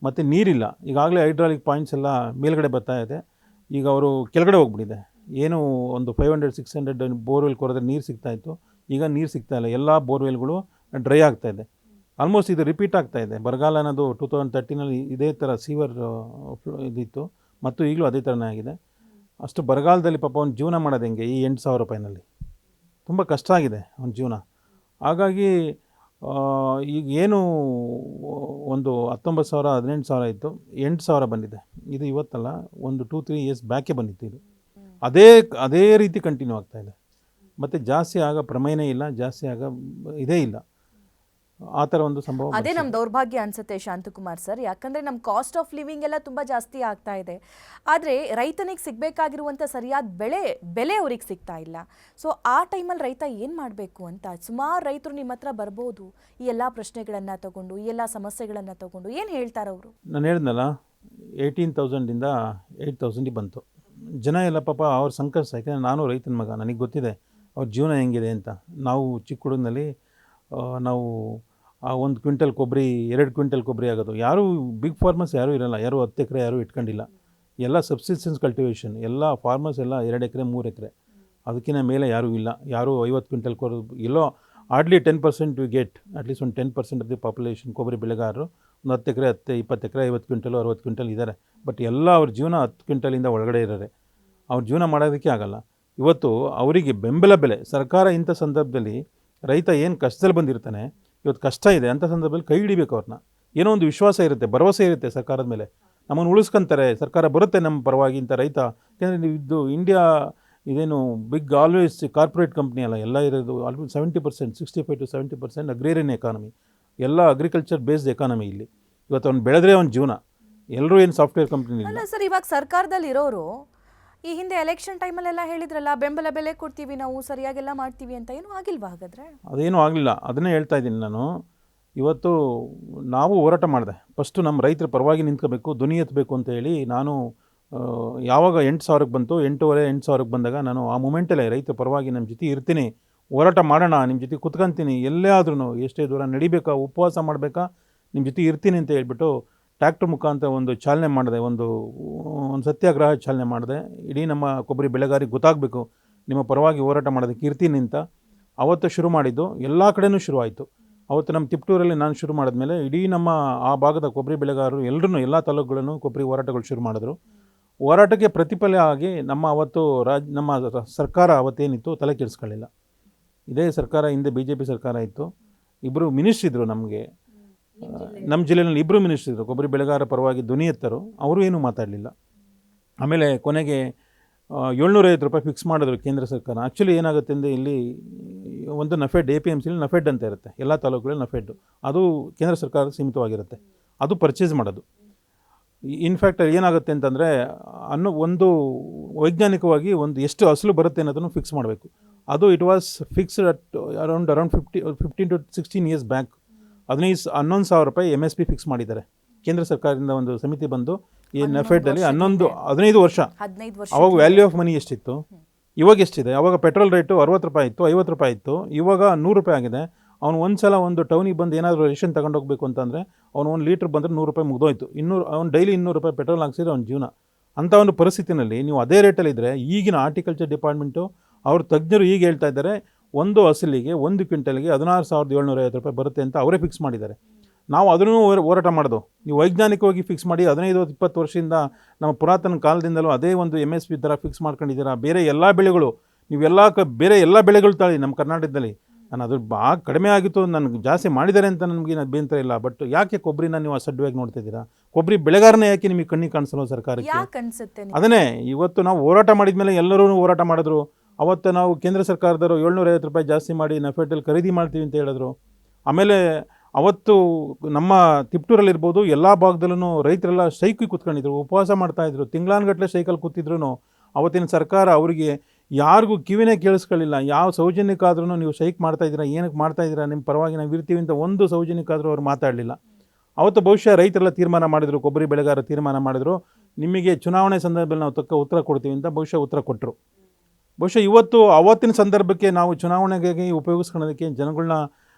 ಮತ್ತು ನೀರಿಲ್ಲ. ಈಗಾಗಲೇ ಹೈಡ್ರಾಲಿಕ್ ಪಾಯಿಂಟ್ಸ್ ಎಲ್ಲ ಮೇಲ್ಗಡೆ ಬರ್ತಾ ಇದೆ, ಈಗ ಅವರು ಕೆಳಗಡೆ ಹೋಗ್ಬಿಟ್ಟಿದೆ. ಏನು ಒಂದು 500-600 ಬೋರ್ವೆಲ್ ಕೊರೆದ್ರೆ ನೀರು ಸಿಗ್ತಾಯಿತ್ತು, ಈಗ ನೀರು ಸಿಗ್ತಾಯಿಲ್ಲ. ಎಲ್ಲ ಬೋರ್ವೆಲ್ಗಳು ಡ್ರೈ ಆಗ್ತಾಯಿದೆ. ಆಲ್ಮೋಸ್ಟ್ ಇದು ರಿಪೀಟ್ ಆಗ್ತಾಯಿದೆ. ಬರಗಾಲ ಅನ್ನೋದು 2013ನಲ್ಲಿ ಇದೇ ಥರ ಸೀವರ್ ಇದಿತ್ತು, ಮತ್ತು ಈಗಲೂ ಅದೇ ಥರನೇ ಆಗಿದೆ. ಅಷ್ಟು ಬರಗಾಲದಲ್ಲಿ ಪಾಪ ಅವ್ನು ಜೀವನ ಮಾಡೋದು ಹೆಂಗೆ ಈ 8,000 ರೂಪಾಯಿನಲ್ಲಿ? ತುಂಬ ಕಷ್ಟ ಆಗಿದೆ ಅವನ ಜೀವನ. ಹಾಗಾಗಿ ಈಗ ಏನು ಒಂದು 19,000-18,000 ಇತ್ತು, 8,000 ಬಂದಿದೆ. ಇದು ಇವತ್ತಲ್ಲ, ಒಂದು 2-3 ಇಯರ್ಸ್ ಬ್ಯಾಕೆ ಬಂದಿತ್ತು. ಇದು ಅದೇ ರೀತಿ ಕಂಟಿನ್ಯೂ ಆಗ್ತಾಯಿದೆ. ಮತ್ತು ಜಾಸ್ತಿ ಆಗ ಪ್ರಮೇಯನೇ ಇಲ್ಲ, ಜಾಸ್ತಿ ಆಗ ಇದೇ ಇಲ್ಲ. ಆ ಥರ ಒಂದು ಸಂಭವ. ಅದೇ ನಮ್ಮ ದೌರ್ಭಾಗ್ಯ ಅನ್ಸುತ್ತೆ ಶಾಂತಕುಮಾರ್ ಸರ್. ಯಾಕಂದರೆ ನಮ್ಮ ಕಾಸ್ಟ್ ಆಫ್ ಲಿವಿಂಗ್ ಎಲ್ಲ ತುಂಬ ಜಾಸ್ತಿ ಆಗ್ತಾ ಇದೆ, ಆದರೆ ರೈತನಿಗೆ ಸಿಗಬೇಕಾಗಿರುವಂಥ ಸರಿಯಾದ ಬೆಲೆ ಅವ್ರಿಗೆ ಸಿಗ್ತಾ ಇಲ್ಲ. ಸೊ ಆ ಟೈಮಲ್ಲಿ ರೈತ ಏನು ಮಾಡಬೇಕು ಅಂತ ಸುಮಾರು ರೈತರು ನಿಮ್ಮ ಹತ್ರ ಬರ್ಬೋದು, ಈ ಎಲ್ಲ ಪ್ರಶ್ನೆಗಳನ್ನು ತಗೊಂಡು, ಈ ಎಲ್ಲ ಸಮಸ್ಯೆಗಳನ್ನು ತಗೊಂಡು ಏನು ಹೇಳ್ತಾರೆ ಅವರು? ನಾನು ಹೇಳಿದ್ನಲ್ಲ, 18,000ದಿಂದ 8,000ಗೆ ಬಂತು. ಜನ ಎಲ್ಲ ಪಾಪ ಅವ್ರ ಸಂಕಷ್ಟ. ಯಾಕೆಂದರೆ ನಾನು ರೈತನ ಮಗ, ನನಗೆ ಗೊತ್ತಿದೆ ಅವ್ರ ಜೀವನ ಹೆಂಗಿದೆ ಅಂತ. ನಾವು ಚಿಕ್ಕ ಹುಡುಗನಲ್ಲಿ ನಾವು ಆ 1 ಕ್ವಿಂಟಲ್ ಕೊಬ್ಬರಿ 2 ಕ್ವಿಂಟಲ್ ಕೊಬ್ಬರಿ ಆಗೋದು. ಯಾರೂ ಬಿಗ್ ಫಾರ್ಮರ್ಸ್ ಯಾರೂ ಇರೋಲ್ಲ, ಯಾರೂ 10 ಎಕರೆ ಯಾರೂ ಇಟ್ಕೊಂಡಿಲ್ಲ. ಎಲ್ಲ ಸಬ್ಸಿಸ್ಟೆನ್ಸ್ ಕಲ್ಟಿವೇಷನ್, ಎಲ್ಲ ಫಾರ್ಮರ್ಸ್ ಎಲ್ಲ 2 ಎಕರೆ 3 ಎಕರೆ, ಅದಕ್ಕಿಂತ ಮೇಲೆ ಯಾರೂ ಇಲ್ಲ. ಯಾರೂ 50 quintal yellow hardly 10% we get, at least ಒಂದು 10% ಆಫ್ ದಿ ಪಾಪ್ಯುಲೇಷನ್ ಕೊಬ್ಬರಿ ಬೆಳೆಗಾರರು ಒಂದು 10 ಎಕರೆ 20 ಎಕರೆ 50 ಕ್ವಿಂಟಲು 60 ಕ್ವಿಂಟಲ್ ಇದ್ದಾರೆ. ಬಟ್ ಎಲ್ಲ ಅವ್ರ ಜೀವನ 10 ಕ್ವಿಂಟಲಿಂದ ಒಳಗಡೆ ಇದ್ದಾರೆ. ಅವ್ರ ಜೀವನ ಮಾಡೋದಕ್ಕೆ ಆಗಲ್ಲ. ಇವತ್ತು ಅವರಿಗೆ ಬೆಂಬಲ ಬೆಲೆ ಸರ್ಕಾರ ಇಂಥ ಸಂದರ್ಭದಲ್ಲಿ, ರೈತ ಏನು ಕಷ್ಟದಲ್ಲಿ ಬಂದಿರ್ತಾನೆ, ಇವತ್ತು ಕಷ್ಟ ಇದೆ ಅಂಥ ಸಂದರ್ಭದಲ್ಲಿ ಕೈ ಹಿಡಿಬೇಕು ಅವ್ರನ್ನ. ಏನೋ ಒಂದು ವಿಶ್ವಾಸ ಇರುತ್ತೆ, ಭರವಸೆ ಇರುತ್ತೆ ಸರ್ಕಾರದ ಮೇಲೆ, ನಮ್ಮನ್ನು ಉಳಿಸ್ಕೊಂತಾರೆ, ಸರ್ಕಾರ ಬರುತ್ತೆ ನಮ್ಮ ಪರವಾಗಿ ಅಂತ ರೈತ. ಯಾಕೆಂದರೆ ಇದು ಇಂಡಿಯಾ ಇದೇನು ಬಿಗ್ ಆಲ್ವೇಸ್ ಕಾರ್ಪೊರೇಟ್ ಕಂಪ್ನಿ ಅಲ್ಲ, ಎಲ್ಲ ಇರೋದು ಆಲ್ಮೋಸ್ಟ್ 70%, 65-70% ಅಗ್ರೇರಿಯನ್ ಎಕಾನಮಿ, ಎಲ್ಲ ಅಗ್ರಿಕಲ್ಚರ್ ಬೇಸ್ಡ್ ಎಕಾನಮಿ ಇಲ್ಲಿ. ಇವತ್ತು ಅವ್ನು ಬೆಳೆದ್ರೆ ಅವ್ನ ಜೀವನ. ಎಲ್ಲರೂ ಏನು ಸಾಫ್ಟ್ವೇರ್ ಕಂಪ್ನಿ ಅಲ್ಲ ಸರ್, ಇವಾಗ ಸರ್ಕಾರದಲ್ಲಿ ಇರೋರು ಈ ಹಿಂದೆ ಎಲೆಕ್ಷನ್ ಟೈಮಲ್ಲೆಲ್ಲ ಹೇಳಿದ್ರಲ್ಲ ಬೆಂಬಲ ಬೆಲೆ ಕೊಡ್ತೀವಿ ನಾವು ಸರಿಯಾಗೆಲ್ಲ ಮಾಡ್ತೀವಿ ಅಂತ, ಏನು ಆಗಿಲ್ವಾ ಹಾಗಾದ್ರೆ? ಅದೇನೂ ಆಗಲಿಲ್ಲ. ಅದನ್ನೇ ಹೇಳ್ತಾ ಇದ್ದೀನಿ ನಾನು. ಇವತ್ತು ನಾವು ಹೋರಾಟ ಮಾಡಿದೆ. ಫಸ್ಟು ನಮ್ಮ ರೈತರ ಪರವಾಗಿ ನಿಂತ್ಕೋಬೇಕು, ಧ್ವನಿ ಎತ್ತಬೇಕು ಅಂತ ಹೇಳಿ ನಾನು ಯಾವಾಗ 8,000ಕ್ಕೆ ಬಂತು, 8,500 ಬಂದಾಗ ನಾನು ಆ ಮೂಮೆಂಟಲ್ಲೇ ರೈತರ ಪರವಾಗಿ ನಮ್ಮ ಜೊತೆ ಇರ್ತೀನಿ, ಹೋರಾಟ ಮಾಡೋಣ, ನಿಮ್ಮ ಜೊತೆ ಕುತ್ಕೊಂತೀನಿ, ಎಲ್ಲೇ ಆದ್ರೂ ಎಷ್ಟೇ ದೂರ ನಡಿಬೇಕಾ, ಉಪವಾಸ ಮಾಡಬೇಕಾ, ನಿಮ್ಮ ಜೊತೆ ಇರ್ತೀನಿ ಅಂತ ಹೇಳ್ಬಿಟ್ಟು ಟ್ರ್ಯಾಕ್ಟರ್ ಮುಖಾಂತರ ಒಂದು ಚಾಲನೆ ಮಾಡಿದೆ, ಒಂದು ಸತ್ಯಾಗ್ರಹ ಚಾಲನೆ ಮಾಡಿದೆ. ಇಡೀ ನಮ್ಮ ಕೊಬ್ಬರಿ ಬೆಳೆಗಾರಿಗೆ ಗೊತ್ತಾಗಬೇಕು ನಿಮ್ಮ ಪರವಾಗಿ ಹೋರಾಟ ಮಾಡೋದಕ್ಕೆ ಇರ್ತೀನಿ ಅಂತ. ಅವತ್ತು ಶುರು ಮಾಡಿದ್ದು, ಎಲ್ಲ ಕಡೆಯೂ ಶುರುವಾಯಿತು. ಅವತ್ತು ನಮ್ಮ ತಿಪ್ಟೂರಲ್ಲಿ ನಾನು ಶುರು ಮಾಡಿದ್ಮೇಲೆ ಇಡೀ ನಮ್ಮ ಆ ಭಾಗದ ಕೊಬ್ಬರಿ ಬೆಳೆಗಾರರು ಎಲ್ಲರೂ ಎಲ್ಲ ತಾಲೂಕುಗಳನ್ನು ಕೊಬ್ಬರಿ ಹೋರಾಟಗಳು ಶುರು ಮಾಡಿದ್ರು. ಹೋರಾಟಕ್ಕೆ ಪ್ರತಿಫಲ ಆಗಿ ಅವತ್ತು ನಮ್ಮ ಸರ್ಕಾರ ಅವತ್ತೇನಿತ್ತು ತಲೆ ಕೆಡಿಸ್ಕೊಳ್ಳಿಲ್ಲ. ಇದೇ ಸರ್ಕಾರ ಹಿಂದೆ BJP ಸರ್ಕಾರ ಇತ್ತು, ಇಬ್ಬರು ಮಿನಿಸ್ಟ್ರ್ ಇದ್ದರು ನಮಗೆ, ನಮ್ಮ ಜಿಲ್ಲೆಯಲ್ಲಿ ಇಬ್ಬರು ಮಿನಿಸ್ಟ್ರ್ ಇದ್ದರು, ಕೊಬ್ಬರಿ ಬೆಳೆಗಾರರ ಪರವಾಗಿ ಧ್ವನಿ ಎತ್ತರು, ಅವರು ಏನೂ ಮಾತಾಡಲಿಲ್ಲ. ಆಮೇಲೆ ಕೊನೆಗೆ 750 ರೂಪಾಯಿ ಫಿಕ್ಸ್ ಮಾಡಿದ್ರು ಕೇಂದ್ರ ಸರ್ಕಾರ. ಆ್ಯಕ್ಚುಲಿ ಏನಾಗುತ್ತೆ ಅಂದರೆ ಇಲ್ಲಿ ಒಂದು ನಫೆಡ್ APMCಲಿ ನಫೆಡ್ ಅಂತ ಇರುತ್ತೆ, ಎಲ್ಲ ತಾಲೂಕುಗಳಲ್ಲಿ ನಫೆಡ್, ಅದು ಕೇಂದ್ರ ಸರ್ಕಾರಕ್ಕೆ ಸೀಮಿತವಾಗಿರುತ್ತೆ, ಅದು ಪರ್ಚೇಸ್ ಮಾಡೋದು. ಇನ್ಫ್ಯಾಕ್ಟ್ ಏನಾಗುತ್ತೆ ಅಂತಂದರೆ ಒಂದು ವೈಜ್ಞಾನಿಕವಾಗಿ ಎಷ್ಟು ಅಸಲು ಬರುತ್ತೆ ಅನ್ನೋದನ್ನು ಫಿಕ್ಸ್ ಮಾಡಬೇಕು. ಅದು it was fixed at around 15 to 16 years back. 11,000 ರೂಪಾಯಿ MSP ಫಿಕ್ಸ್ ಮಾಡಿದ್ದಾರೆ. ಕೇಂದ್ರ ಸರ್ಕಾರದಿಂದ ಒಂದು ಸಮಿತಿ ಬಂದು ಈ ನಫೆಡಲ್ಲಿ 15 ವರ್ಷ. ಅವಾಗ ವ್ಯಾಲ್ಯೂ ಆಫ್ ಮನಿ ಎಷ್ಟಿತ್ತು, ಇವಾಗ ಎಷ್ಟಿದೆ? ಅವಾಗ ಪೆಟ್ರೋಲ್ ರೇಟು 60 ರೂಪಾಯಿ ಇತ್ತು, 50 ರೂಪಾಯಿ ಇತ್ತು, ಇವಾಗ 100 ರೂಪಾಯಿ ಆಗಿದೆ. ಅವನು ಒಂದು ಒಂದು ಟೌನಿಗೆ ಬಂದು ಏನಾದರೂ ರೇಷನ್ ತಗೊಂಡೋಗ್ಬೇಕು ಅಂತಂದರೆ ಅವನು 1 ಲೀಟ್ರ್ ಬಂದರೆ 100 ರೂಪಾಯಿ ಮುಗ್ದೋಯ್ತು. ಅವ್ನು ಡೈಲಿ 200 ರೂಪಾಯಿ ಪೆಟ್ರೋಲ್ ಹಾಕ್ಸಿದ್ರೆ ಅವ್ನ ಜೀವನ. ಅಂಥ ಒಂದು ಪರಿಸ್ಥಿತಿನಲ್ಲಿ ನೀವು ಅದೇ ರೇಟಲ್ಲಿದ್ದರೆ, ಈಗಿನ ಹಾರ್ಟಿಕಲ್ಚರ್ ಡಿಪಾರ್ಟ್ಮೆಂಟು ಅವ್ರ ತಜ್ಞರು ಈಗ ಹೇಳ್ತಾ ಇದ್ದಾರೆ, ಒಂದು ಹಸಲಿಗೆ 1 ಕ್ವಿಂಟಲ್ಗೆ 16,750 ರೂಪಾಯಿ ಬರುತ್ತೆ ಅಂತ ಅವರೇ ಫಿಕ್ಸ್ ಮಾಡಿದ್ದಾರೆ. ನಾವು ಅದನ್ನು ಹೋರಾಟ ಮಾಡೋದು. ನೀವು ವೈಜ್ಞಾನಿಕವಾಗಿ ಫಿಕ್ಸ್ ಮಾಡಿ 15-20 ವರ್ಷದಿಂದ ನಮ್ಮ ಪುರಾತನ ಕಾಲದಿಂದಲೂ ಅದೇ ಒಂದು MSP ಥರ ಫಿಕ್ಸ್ ಮಾಡ್ಕೊಂಡಿದ್ದೀರಾ. ಬೇರೆ ಎಲ್ಲ ಬೆಳೆಗಳು ಬೇರೆ ಎಲ್ಲ ಬೆಳೆಗಳು ತಾಳಿ ನಮ್ಮ ಕರ್ನಾಟಕದಲ್ಲಿ. ನಾನು ಅದು ಕಡಿಮೆ ಆಗಿತ್ತು, ನನಗೆ ಜಾಸ್ತಿ ಮಾಡಿದ್ದಾರೆ ಅಂತ ನನಗೆ ಅಭ್ಯಂತರ ಇಲ್ಲ. ಬಟ್ ಯಾಕೆ ಕೊಬ್ಬರಿನ ನೀವು ಅಸಡ್ಡವಾಗಿ ನೋಡ್ತಿದ್ದೀರಾ? ಕೊಬ್ಬರಿ ಬೆಳೆಗಾರನೇ ಯಾಕೆ ನಿಮಗೆ ಕಣ್ಣಿಗೆ ಕಾಣಿಸಲ್ಲ ಸರ್ಕಾರಕ್ಕೆ? ಅದನ್ನೇ ಇವತ್ತು ನಾವು ಹೋರಾಟ ಮಾಡಿದ್ಮೇಲೆ ಎಲ್ಲರೂ ಹೋರಾಟ ಮಾಡಿದ್ರು. ಅವತ್ತು ನಾವು ಕೇಂದ್ರ ಸರ್ಕಾರದವರು 750 ರೂಪಾಯಿ ಜಾಸ್ತಿ ಮಾಡಿ ನಫೆಡಲ್ಲಿ ಖರೀದಿ ಮಾಡ್ತೀವಿ ಅಂತ ಹೇಳಿದ್ರು. ಆಮೇಲೆ ಅವತ್ತು ನಮ್ಮ ತಿಪ್ಟೂರಲ್ಲಿರ್ಬೋದು ಎಲ್ಲ ಭಾಗದಲ್ಲೂ ರೈತರೆಲ್ಲ ಸ್ಟ್ರೈಕಿಗೆ ಕೂತ್ಕೊಂಡಿದ್ರು, ಉಪವಾಸ ಮಾಡ್ತಾಯಿದ್ರು, ತಿಂಗಳಾನುಗಟ್ಟಲೆ ಸ್ಟ್ರೈಕಲ್ಲಿ ಕೂತಿದ್ರು. ಅವತ್ತಿನ ಸರ್ಕಾರ ಅವರಿಗೆ ಯಾರಿಗೂ ಕಿವಿನೇ ಕೇಳಿಸ್ಕೊಳ್ಳಿಲ್ಲ. ಯಾವ ಸೌಜನ್ಯಕ್ಕಾದ್ರೂ ನೀವು ಸ್ಟ್ರೈಕ್ ಮಾಡ್ತಾಯಿದ್ದೀರಾ, ಏನಕ್ಕೆ ಮಾಡ್ತಾಯಿದ್ದೀರಾ, ನಿಮ್ಮ ಪರವಾಗಿ ನಾವು ಇರ್ತೀವಿ ಅಂತ ಒಂದು ಸೌಜನ್ಯಕ್ಕಾದರೂ ಅವ್ರು ಮಾತಾಡಲಿಲ್ಲ. ಅವತ್ತು ಬಹುಶಃ ರೈತರೆಲ್ಲ ತೀರ್ಮಾನ ಮಾಡಿದರು, ಕೊಬ್ಬರಿ ಬೆಳೆಗಾರರು ತೀರ್ಮಾನ ಮಾಡಿದರು, ನಿಮಗೆ ಚುನಾವಣೆ ಸಂದರ್ಭದಲ್ಲಿ ನಾವು ತಕ್ಕ ಉತ್ತರ ಕೊಡ್ತೀವಿ ಅಂತ ಬಹುಶಃ ಉತ್ತರ ಕೊಟ್ಟರು. ಬಹುಶಃ ಇವತ್ತು ಅವತ್ತಿನ ಸಂದರ್ಭಕ್ಕೆ ನಾವು ಚುನಾವಣೆಗೆ ಉಪಯೋಗಿಸ್ಕೊಳ್ಳೋದಕ್ಕೆ ಜನಗಳನ್ನ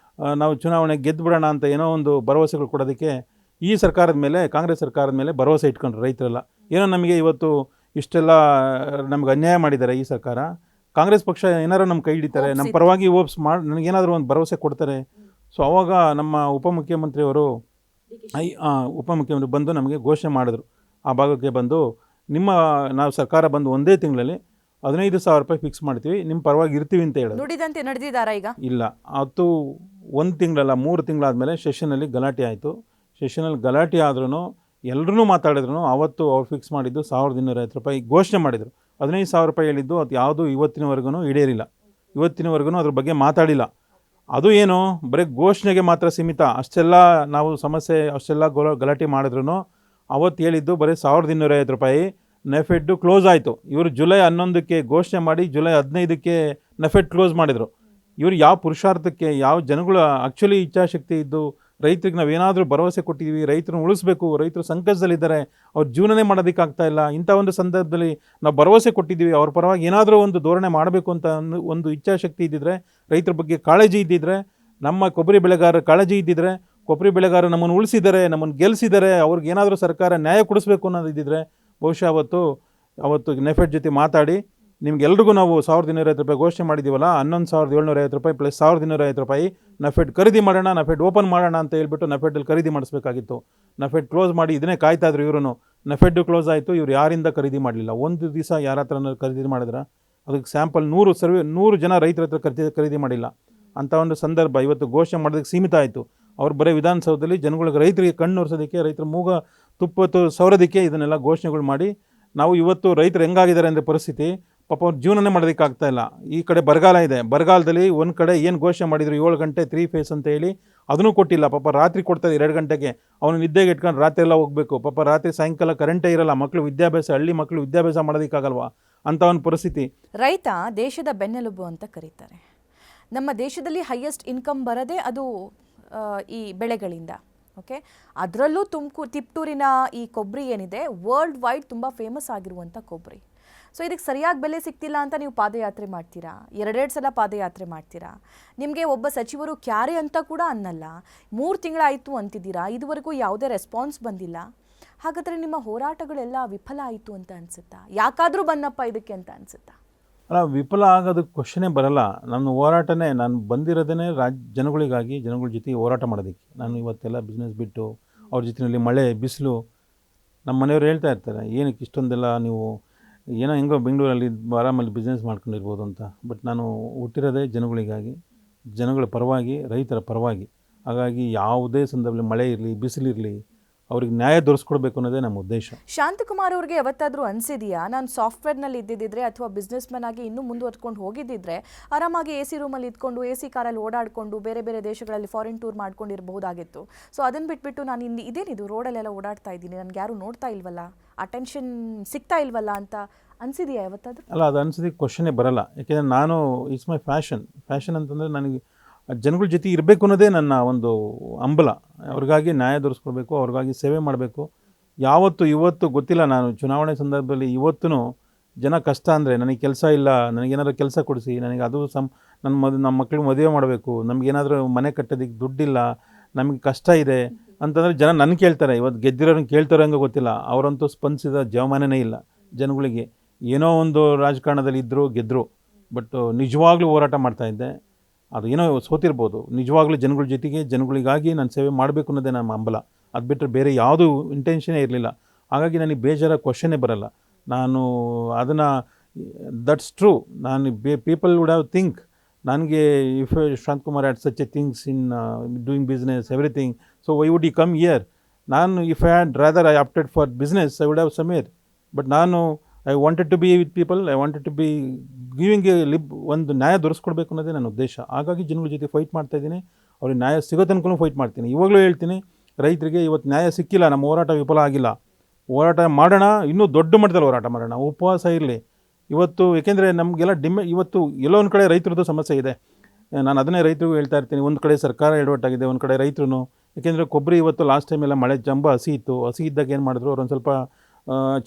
ನಾವು ಚುನಾವಣೆ ಗೆದ್ದು ಬಿಡೋಣ ಅಂತ ಏನೋ ಒಂದು ಭರವಸೆಗಳು ಕೊಡೋದಕ್ಕೆ ಈ ಸರ್ಕಾರದ ಮೇಲೆ, ಕಾಂಗ್ರೆಸ್ ಸರ್ಕಾರದ ಮೇಲೆ ಭರವಸೆ ಇಟ್ಕೊಂಡ್ರು ರೈತರೆಲ್ಲ. ಏನೋ ನಮಗೆ ಇವತ್ತು ಇಷ್ಟೆಲ್ಲ ನಮ್ಗೆ ಅನ್ಯಾಯ ಮಾಡಿದ್ದಾರೆ ಈ ಸರ್ಕಾರ, ಕಾಂಗ್ರೆಸ್ ಪಕ್ಷ ಏನಾರು ನಮ್ಮ ಕೈ ಹಿಡಿತಾರೆ, ನಮ್ಮ ಪರವಾಗಿ ನನಗೇನಾದರೂ ಒಂದು ಭರವಸೆ ಕೊಡ್ತಾರೆ. ಸೊ ಆವಾಗ ನಮ್ಮ ಉಪಮುಖ್ಯಮಂತ್ರಿಯವರು ಬಂದು ನಮಗೆ ಘೋಷಣೆ ಮಾಡಿದ್ರು, ಆ ಭಾಗಕ್ಕೆ ಬಂದು ನಾವು ಸರ್ಕಾರ ಬಂದು ಒಂದೇ ತಿಂಗಳಲ್ಲಿ 15,000 ರೂಪಾಯಿ ಫಿಕ್ಸ್ ಮಾಡ್ತೀವಿ, ನಿಮ್ಮ ಪರವಾಗಿ ಇರ್ತೀವಿ ಅಂತ ಹೇಳೋದು. ನುಡಿದಂತೆ ನಡೆದಿದ್ದಾರಾ ಈಗ? ಇಲ್ಲ, ಅದು 1 ತಿಂಗಳಲ್ಲ 3 ತಿಂಗಳಾದಮೇಲೆ ಸೆಷನಲ್ಲಿ ಗಲಾಟೆ ಆಯಿತು. ಸೆಷನಲ್ಲಿ ಗಲಾಟೆ ಆದ್ರೂ ಎಲ್ಲರೂ ಮಾತಾಡಿದ್ರು. ಅವತ್ತು ಅವ್ರು ಫಿಕ್ಸ್ ಮಾಡಿದ್ದು 1,250 ರೂಪಾಯಿ ಘೋಷಣೆ ಮಾಡಿದರು. 15,000 ರೂಪಾಯಿ ಹೇಳಿದ್ದು ಅದು ಯಾವುದೂ ಇವತ್ತಿನವರೆಗೂ ಈಡೇರಿಲ್ಲ. ಇವತ್ತಿನವರೆಗೂ ಅದ್ರ ಬಗ್ಗೆ ಮಾತಾಡಿಲ್ಲ. ಅದು ಏನು ಬರೀ ಘೋಷಣೆಗೆ ಮಾತ್ರ ಸೀಮಿತ. ಅಷ್ಟೆಲ್ಲ ನಾವು ಸಮಸ್ಯೆ ಅಷ್ಟೆಲ್ಲ ಗಲಾಟೆ ಮಾಡಿದ್ರು ಅವತ್ತು ಹೇಳಿದ್ದು ಬರೀ 1,250 ರೂಪಾಯಿ. ನೆಫೆಡ್ಡು ಕ್ಲೋಸ್ ಆಯಿತು. ಇವರು ಜುಲೈ 11ಕ್ಕೆ ಘೋಷಣೆ ಮಾಡಿ ಜುಲೈ 15ಕ್ಕೆ ನೆಫೆಡ್ ಕ್ಲೋಸ್ ಮಾಡಿದರು. ಇವರು ಯಾವ ಪುರುಷಾರ್ಥಕ್ಕೆ, ಯಾವ ಜನಗಳು ಆ್ಯಕ್ಚುಲಿ ಇಚ್ಛಾಶಕ್ತಿ ಇದ್ದು ರೈತರಿಗೆ ನಾವೇನಾದರೂ ಭರವಸೆ ಕೊಟ್ಟಿದ್ದೀವಿ, ರೈತರನ್ನ ಉಳಿಸ್ಬೇಕು, ರೈತರು ಸಂಕಷ್ಟದಲ್ಲಿದ್ದಾರೆ, ಅವ್ರ ಜೀವನನೇ ಮಾಡೋದಕ್ಕಾಗ್ತಾ ಇಲ್ಲ, ಇಂಥ ಒಂದು ಸಂದರ್ಭದಲ್ಲಿ ನಾವು ಭರವಸೆ ಕೊಟ್ಟಿದ್ದೀವಿ, ಅವ್ರ ಪರವಾಗಿ ಏನಾದರೂ ಒಂದು ಧೋರಣೆ ಮಾಡಬೇಕು ಅಂತ ಒಂದು ಇಚ್ಛಾಶಕ್ತಿ ಇದ್ದಿದ್ರೆ, ರೈತರ ಬಗ್ಗೆ ಕಾಳಜಿ ಇದ್ದಿದ್ರೆ, ನಮ್ಮ ಕೊಬ್ಬರಿ ಬೆಳೆಗಾರರ ಕಾಳಜಿ ಇದ್ದಿದ್ರೆ, ಕೊಬ್ಬರಿ ಬೆಳೆಗಾರರು ನಮ್ಮನ್ನು ಉಳಿಸಿದ್ದಾರೆ, ನಮ್ಮನ್ನು ಗೆಲ್ಲಿಸಿದ್ದಾರೆ, ಅವ್ರಿಗೆ ಏನಾದರೂ ಸರ್ಕಾರ ನ್ಯಾಯ ಕೊಡಿಸ್ಬೇಕು ಅನ್ನೋದಿದ್ದಿದ್ರೆ ಬಹುಶಃ ಅವತ್ತು ನೆಫೆಡ್ ಜೊತೆ ಮಾತಾಡಿ ನಿಮ್ಗೆಲ್ರಿಗೂ ನಾವು 1,250 ರೂಪಾಯಿ ಘೋಷಣೆ ಮಾಡಿದ್ದೀವಲ್ಲ, 11,750 ರೂಪಾಯಿ ಪ್ಲಸ್ 1,250 ರೂಪಾಯಿ ನೆಫೆಡ್ ಖರೀದಿ ಮಾಡೋಣ, ನೆಫೆಡ್ ಓಪನ್ ಮಾಡೋಣ ಅಂತ ಹೇಳ್ಬಿಟ್ಟು ನೆಫೆಡಲ್ಲಿ ಖರೀದಿ ಮಾಡಿಸ್ಬೇಕಾಗಿತ್ತು. ನೆಫೆಡ್ ಕ್ಲೋಸ್ ಮಾಡಿ ಇದನ್ನೇ ಕಾಯ್ತಾ ಇದ್ರು ಇವರು. ನೆಫೆಡ್ ಕ್ಲೋಸ್ ಆಯಿತು, ಇವ್ರು ಯಾರಿಂದ ಖರೀದಿ ಮಾಡಲಿಲ್ಲ. ಒಂದು ದಿವಸ ಯಾರ ಹತ್ರ ಖರೀದಿ ಮಾಡಿದ್ರೆ ಅದಕ್ಕೆ ಸ್ಯಾಂಪಲ್ 100 ಜನ ರೈತರ ಹತ್ರ ಖರೀದಿ ಮಾಡಿಲ್ಲ. ಅಂಥ ಒಂದು ಸಂದರ್ಭ ಇವತ್ತು ಘೋಷಣೆ ಮಾಡೋದಕ್ಕೆ ಸೀಮಿತ ಆಯಿತು. ಅವ್ರು ಬರೀ ವಿಧಾನಸೌಧದಲ್ಲಿ ಜನಗಳಿಗೆ ರೈತರಿಗೆ ಕಣ್ಣು ಒರೆಸೋದಕ್ಕೆ, ರೈತರ ಮೂಗ ತುಪ್ಪತ್ತು ಸವರೋದಕ್ಕೆ ಇದನ್ನೆಲ್ಲ ಘೋಷಣೆಗಳು ಮಾಡಿ ನಾವು ಇವತ್ತು ರೈತರು ಹೆಂಗಾಗಿದ್ದಾರೆ ಅಂದರೆ ಪರಿಸ್ಥಿತಿ, ಪಾಪ ಅವ್ರು ಜೀವನನೇ ಮಾಡೋದಕ್ಕಾಗ್ತಾ ಇಲ್ಲ. ಈ ಕಡೆ ಬರಗಾಲ ಇದೆ, ಬರಗಾಲದಲ್ಲಿ ಒಂದು ಕಡೆ ಏನು ಘೋಷಣೆ ಮಾಡಿದರು 7 ಗಂಟೆ 3 ಫೇಸ್ ಅಂತ ಹೇಳಿ ಅದನ್ನೂ ಕೊಟ್ಟಿಲ್ಲ. ಪಾಪ ರಾತ್ರಿ ಕೊಡ್ತಾರೆ 2 ಗಂಟೆಗೆ, ಅವನು ನಿದ್ದೆಗೆ ಇಟ್ಕೊಂಡು ರಾತ್ರಿ ಎಲ್ಲ ಹೋಗಬೇಕು. ಪಾಪ ರಾತ್ರಿ ಸಾಯಂಕಾಲ ಕರೆಂಟೇ ಇರಲ್ಲ, ಮಕ್ಕಳು ವಿದ್ಯಾಭ್ಯಾಸ, ಹಳ್ಳಿ ಮಕ್ಕಳು ವಿದ್ಯಾಭ್ಯಾಸ ಮಾಡೋದಕ್ಕಾಗಲ್ವಾ? ಅಂಥ ಒಂದು ಪರಿಸ್ಥಿತಿ. ರೈತ ದೇಶದ ಬೆನ್ನೆಲುಬು ಅಂತ ಕರೀತಾರೆ. ನಮ್ಮ ದೇಶದಲ್ಲಿ ಹೈಯೆಸ್ಟ್ ಇನ್ಕಮ್ ಬರೋದೇ ಅದು ಈ ಬೆಳೆಗಳಿಂದ. ಓಕೆ, ಅದರಲ್ಲೂ ತಿಪ್ಟೂರಿನ ಈ ಕೊಬ್ಬರಿ ಏನಿದೆ ವರ್ಲ್ಡ್ ವೈಡ್ ತುಂಬ ಫೇಮಸ್ ಆಗಿರುವಂಥ ಕೊಬ್ಬರಿ. ಸೊ ಇದಕ್ಕೆ ಸರಿಯಾಗಿ ಬೆಲೆ ಸಿಗ್ತಿಲ್ಲ ಅಂತ ನೀವು ಪಾದಯಾತ್ರೆ ಮಾಡ್ತೀರಾ, ಎರಡೆರಡು ಸಲ ಪಾದಯಾತ್ರೆ ಮಾಡ್ತೀರಾ. ನಿಮಗೆ ಒಬ್ಬ ಸಚಿವರು ಕ್ಯಾರೆ ಅಂತ ಕೂಡ ಅನ್ನಲ್ಲ, 3 ತಿಂಗಳಾಯಿತು ಅಂತಿದ್ದೀರಾ, ಇದುವರೆಗೂ ಯಾವುದೇ ರೆಸ್ಪಾನ್ಸ್ ಬಂದಿಲ್ಲ. ಹಾಗಾದರೆ ನಿಮ್ಮ ಹೋರಾಟಗಳೆಲ್ಲ ವಿಫಲ ಆಯಿತು ಅಂತ ಅನಿಸುತ್ತಾ? ಯಾಕಾದರೂ ಬನ್ನಪ್ಪ ಇದಕ್ಕೆ ಅಂತ ಅನಿಸುತ್ತಾ? ಅಲ್ಲ, ವಿಫಲ ಆಗೋದಕ್ಕೆ ಕ್ವಶನೇ ಬರಲ್ಲ. ನನ್ನ ಹೋರಾಟನೇ, ನಾನು ಬಂದಿರೋದೇ ಜನಗಳಿಗಾಗಿ, ಜನಗಳ ಜೊತೆ ಹೋರಾಟ ಮಾಡೋದಕ್ಕೆ. ನಾನು ಇವತ್ತೆಲ್ಲ ಬಿಸ್ನೆಸ್ ಬಿಟ್ಟು ಅವ್ರ ಜೊತೆಯಲ್ಲಿ ಮಳೆ ಬಿಸಿಲು, ನಮ್ಮ ಮನೆಯವ್ರು ಹೇಳ್ತಾ ಇರ್ತಾರೆ, ಏನಕ್ಕೆ ಇಷ್ಟೊಂದೆಲ್ಲ ನೀವು ಏನೋ ಹೆಂಗೋ ಬೆಂಗಳೂರಲ್ಲಿ ಆರಾಮಲ್ಲಿ ಬಿಸ್ನೆಸ್ ಮಾಡ್ಕೊಂಡಿರ್ಬೋದು ಅಂತ. ಬಟ್ ನಾನು ಹುಟ್ಟಿರೋದೇ ಜನಗಳಿಗಾಗಿ, ಜನಗಳ ಪರವಾಗಿ, ರೈತರ ಪರವಾಗಿ. ಹಾಗಾಗಿ ಯಾವುದೇ ಸಂದರ್ಭದಲ್ಲಿ ಮಳೆ ಇರಲಿ ಬಿಸಿಲಿರಲಿ ಅವ್ರಿಗೆ ನ್ಯಾಯ ದೊರಕಿಸ್ಕೊಡ್ಬೇಕು ಅನ್ನೋದೇ ನಮ್ಮ ಉದ್ದೇಶ. ಶಾಂತಕುಮಾರ್ ಅವ್ರಿಗೆ ಯಾವತ್ತಾದರೂ ಅನಿಸಿದೆಯಾ, ನಾನು ಸಾಫ್ಟ್ವೇರ್ನಲ್ಲಿ ಇದ್ದಿದ್ದರೆ ಅಥವಾ ಬಿಸ್ನೆಸ್ ಮ್ಯಾನ್ ಆಗಿ ಇನ್ನೂ ಮುಂದುವರ್ಕೊಂಡು ಹೋಗಿದ್ದಿದ್ರೆ ಆರಾಮಾಗಿ AC ರೂಮಲ್ಲಿ ಇದ್ಕೊಂಡು AC ಕಾರಲ್ಲಿ ಓಡಾಡಿಕೊಂಡು ಬೇರೆ ಬೇರೆ ದೇಶಗಳಲ್ಲಿ ಫಾರಿನ್ ಟೂರ್ ಮಾಡ್ಕೊಂಡಿರಬಹುದಾಗಿತ್ತು. ಸೊ ಅದನ್ನು ಬಿಟ್ಬಿಟ್ಟು ನಾನು ಇದೇನಿದು ರೋಡಲ್ಲೆಲ್ಲ ಓಡಾಡ್ತಾ ಇದ್ದೀನಿ, ನನಗೆ ಯಾರು ನೋಡ್ತಾ ಇಲ್ವಲ್ಲ, ಅಟೆನ್ಷನ್ ಸಿಗ್ತಾ ಇಲ್ವಲ್ಲ ಅಂತ ಅನಿಸಿದೆಯಾ ಯಾವತ್ತಾದರೂ? ಅಲ್ಲ, ಅದು ಅನಿಸೋದಕ್ಕೆ ಕ್ವಶನೇ ಬರಲ್ಲ. ಯಾಕೆಂದರೆ ನಾನು ಇಟ್ಸ್ ಮೈ ಫ್ಯಾಷನ್ ಅಂತಂದರೆ ನನಗೆ ಜನಗಳ ಜೊತೆ ಇರಬೇಕು ಅನ್ನೋದೇ ನನ್ನ ಒಂದು ಹಂಬಲ. ಅವ್ರಿಗಾಗಿ ನ್ಯಾಯ ದೊರಕಿಸ್ಕೊಡ್ಬೇಕು, ಅವ್ರಿಗಾಗಿ ಸೇವೆ ಮಾಡಬೇಕು. ಇವತ್ತು ಗೊತ್ತಿಲ್ಲ, ನಾನು ಚುನಾವಣೆ ಸಂದರ್ಭದಲ್ಲಿ ಇವತ್ತೂ ಜನ ಕಷ್ಟ ಅಂದರೆ ನನಗೆ ಕೆಲಸ ಇಲ್ಲ, ನನಗೇನಾದರೂ ಕೆಲಸ ಕೊಡಿಸಿ, ನನಗೆ ಅದು ನಮ್ಮ ಮಕ್ಕಳಿಗೆ ಮದುವೆ ಮಾಡಬೇಕು, ನಮಗೇನಾದರೂ ಮನೆ ಕಟ್ಟೋದಕ್ಕೆ ದುಡ್ಡಿಲ್ಲ, ನಮಗೆ ಕಷ್ಟ ಇದೆ ಅಂತಂದರೆ ಜನ ನನ್ನ ಕೇಳ್ತಾರೆ. ಇವತ್ತು ಗೆದ್ದಿರೋರನ್ನ ಕೇಳ್ತಾರೋ ಹಂಗೆ ಗೊತ್ತಿಲ್ಲ. ಅವರಂತೂ ಸ್ಪಂದಿಸಿದ ಜವಮಾನನೇ ಇಲ್ಲ. ಜನಗಳಿಗೆ ಏನೋ ಒಂದು ರಾಜಕಾರಣದಲ್ಲಿ ಇದ್ದರು ಗೆದ್ದರು, ಬಟ್ ನಿಜವಾಗ್ಲೂ ಹೋರಾಟ ಮಾಡ್ತಾಯಿದ್ದೆ. ಅದು ಏನೋ ಸೋತಿರ್ಬೋದು, ನಿಜವಾಗ್ಲೂ ಜನಗಳ ಜೊತೆಗೆ ಜನಗಳಿಗಾಗಿ ನಾನು ಸೇವೆ ಮಾಡಬೇಕು ಅನ್ನೋದೇ ನಮ್ಮ ಹಂಬಲ. ಅದು ಬಿಟ್ಟರೆ ಬೇರೆ ಯಾವುದೂ ಇಂಟೆನ್ಷನೇ ಇರಲಿಲ್ಲ. ಹಾಗಾಗಿ ನನಗೆ ಬೇಜಾರ ಕ್ವಶನ್ನೇ ಬರಲ್ಲ. ನಾನು ಅದನ್ನು ದಟ್ಸ್ ಟ್ರೂ. ನಾನು ಪೀಪಲ್ ವುಡ್ ಹ್ಯಾವ್ ಥಿಂಕ್ ನನಗೆ if Shantakumar had such a things in doing business everything, so why would you come here? ನಾನು if I had rather I opted for business I would have Sameer. But ನಾನು I wanted to be with people, I wanted to be giving a ಒಂದು ನ್ಯಾಯ ದೊರಕಿಸ್ಕೊಡ್ಬೇಕು ಅನ್ನೋದೇ ನನ್ನ ಉದ್ದೇಶ. ಹಾಗಾಗಿ ಜನಗಳ ಜೊತೆ ಫೈಟ್ ಮಾಡ್ತಾಯಿದ್ದೀನಿ. ಅವ್ರಿಗೆ ನ್ಯಾಯ ಸಿಗೋ ತನಕ ಫೈಟ್ ಮಾಡ್ತೀನಿ. ಇವಾಗಲೂ ಹೇಳ್ತೀನಿ, ರೈತರಿಗೆ ಇವತ್ತು ನ್ಯಾಯ ಸಿಕ್ಕಿಲ್ಲ, ನಮ್ಮ ಹೋರಾಟ ವಿಫಲ ಆಗಿಲ್ಲ, ಹೋರಾಟ ಮಾಡೋಣ, ಇನ್ನೂ ದೊಡ್ಡ ಮಟ್ಟದಲ್ಲಿ ಹೋರಾಟ ಮಾಡೋಣ, ಉಪವಾಸ ಇರಲಿ ಇವತ್ತು. ಏಕೆಂದರೆ ನಮಗೆಲ್ಲ ಇವತ್ತು ಎಲ್ಲೋ ಒಂದು ಕಡೆ ರೈತರದ್ದು ಸಮಸ್ಯೆ ಇದೆ. ನಾನು ಅದನ್ನೇ ರೈತರಿಗೂ ಹೇಳ್ತಾ ಇರ್ತೀನಿ. ಒಂದು ಕಡೆ ಸರ್ಕಾರ ಎಡವಟ್ಟಾಗಿದೆ, ಒಂದು ಕಡೆ ರೈತರು. ಏಕೆಂದರೆ ಕೊಬ್ಬರಿ ಇವತ್ತು ಲಾಸ್ಟ್ ಟೈಮ್ ಎಲ್ಲ ಮಳೆ ಜಂಬ ಹಸಿ ಇತ್ತು. ಹಸಿ ಇದ್ದಾಗ ಏನು ಮಾಡಿದ್ರು, ಅವ್ರು ಒಂದು ಸ್ವಲ್ಪ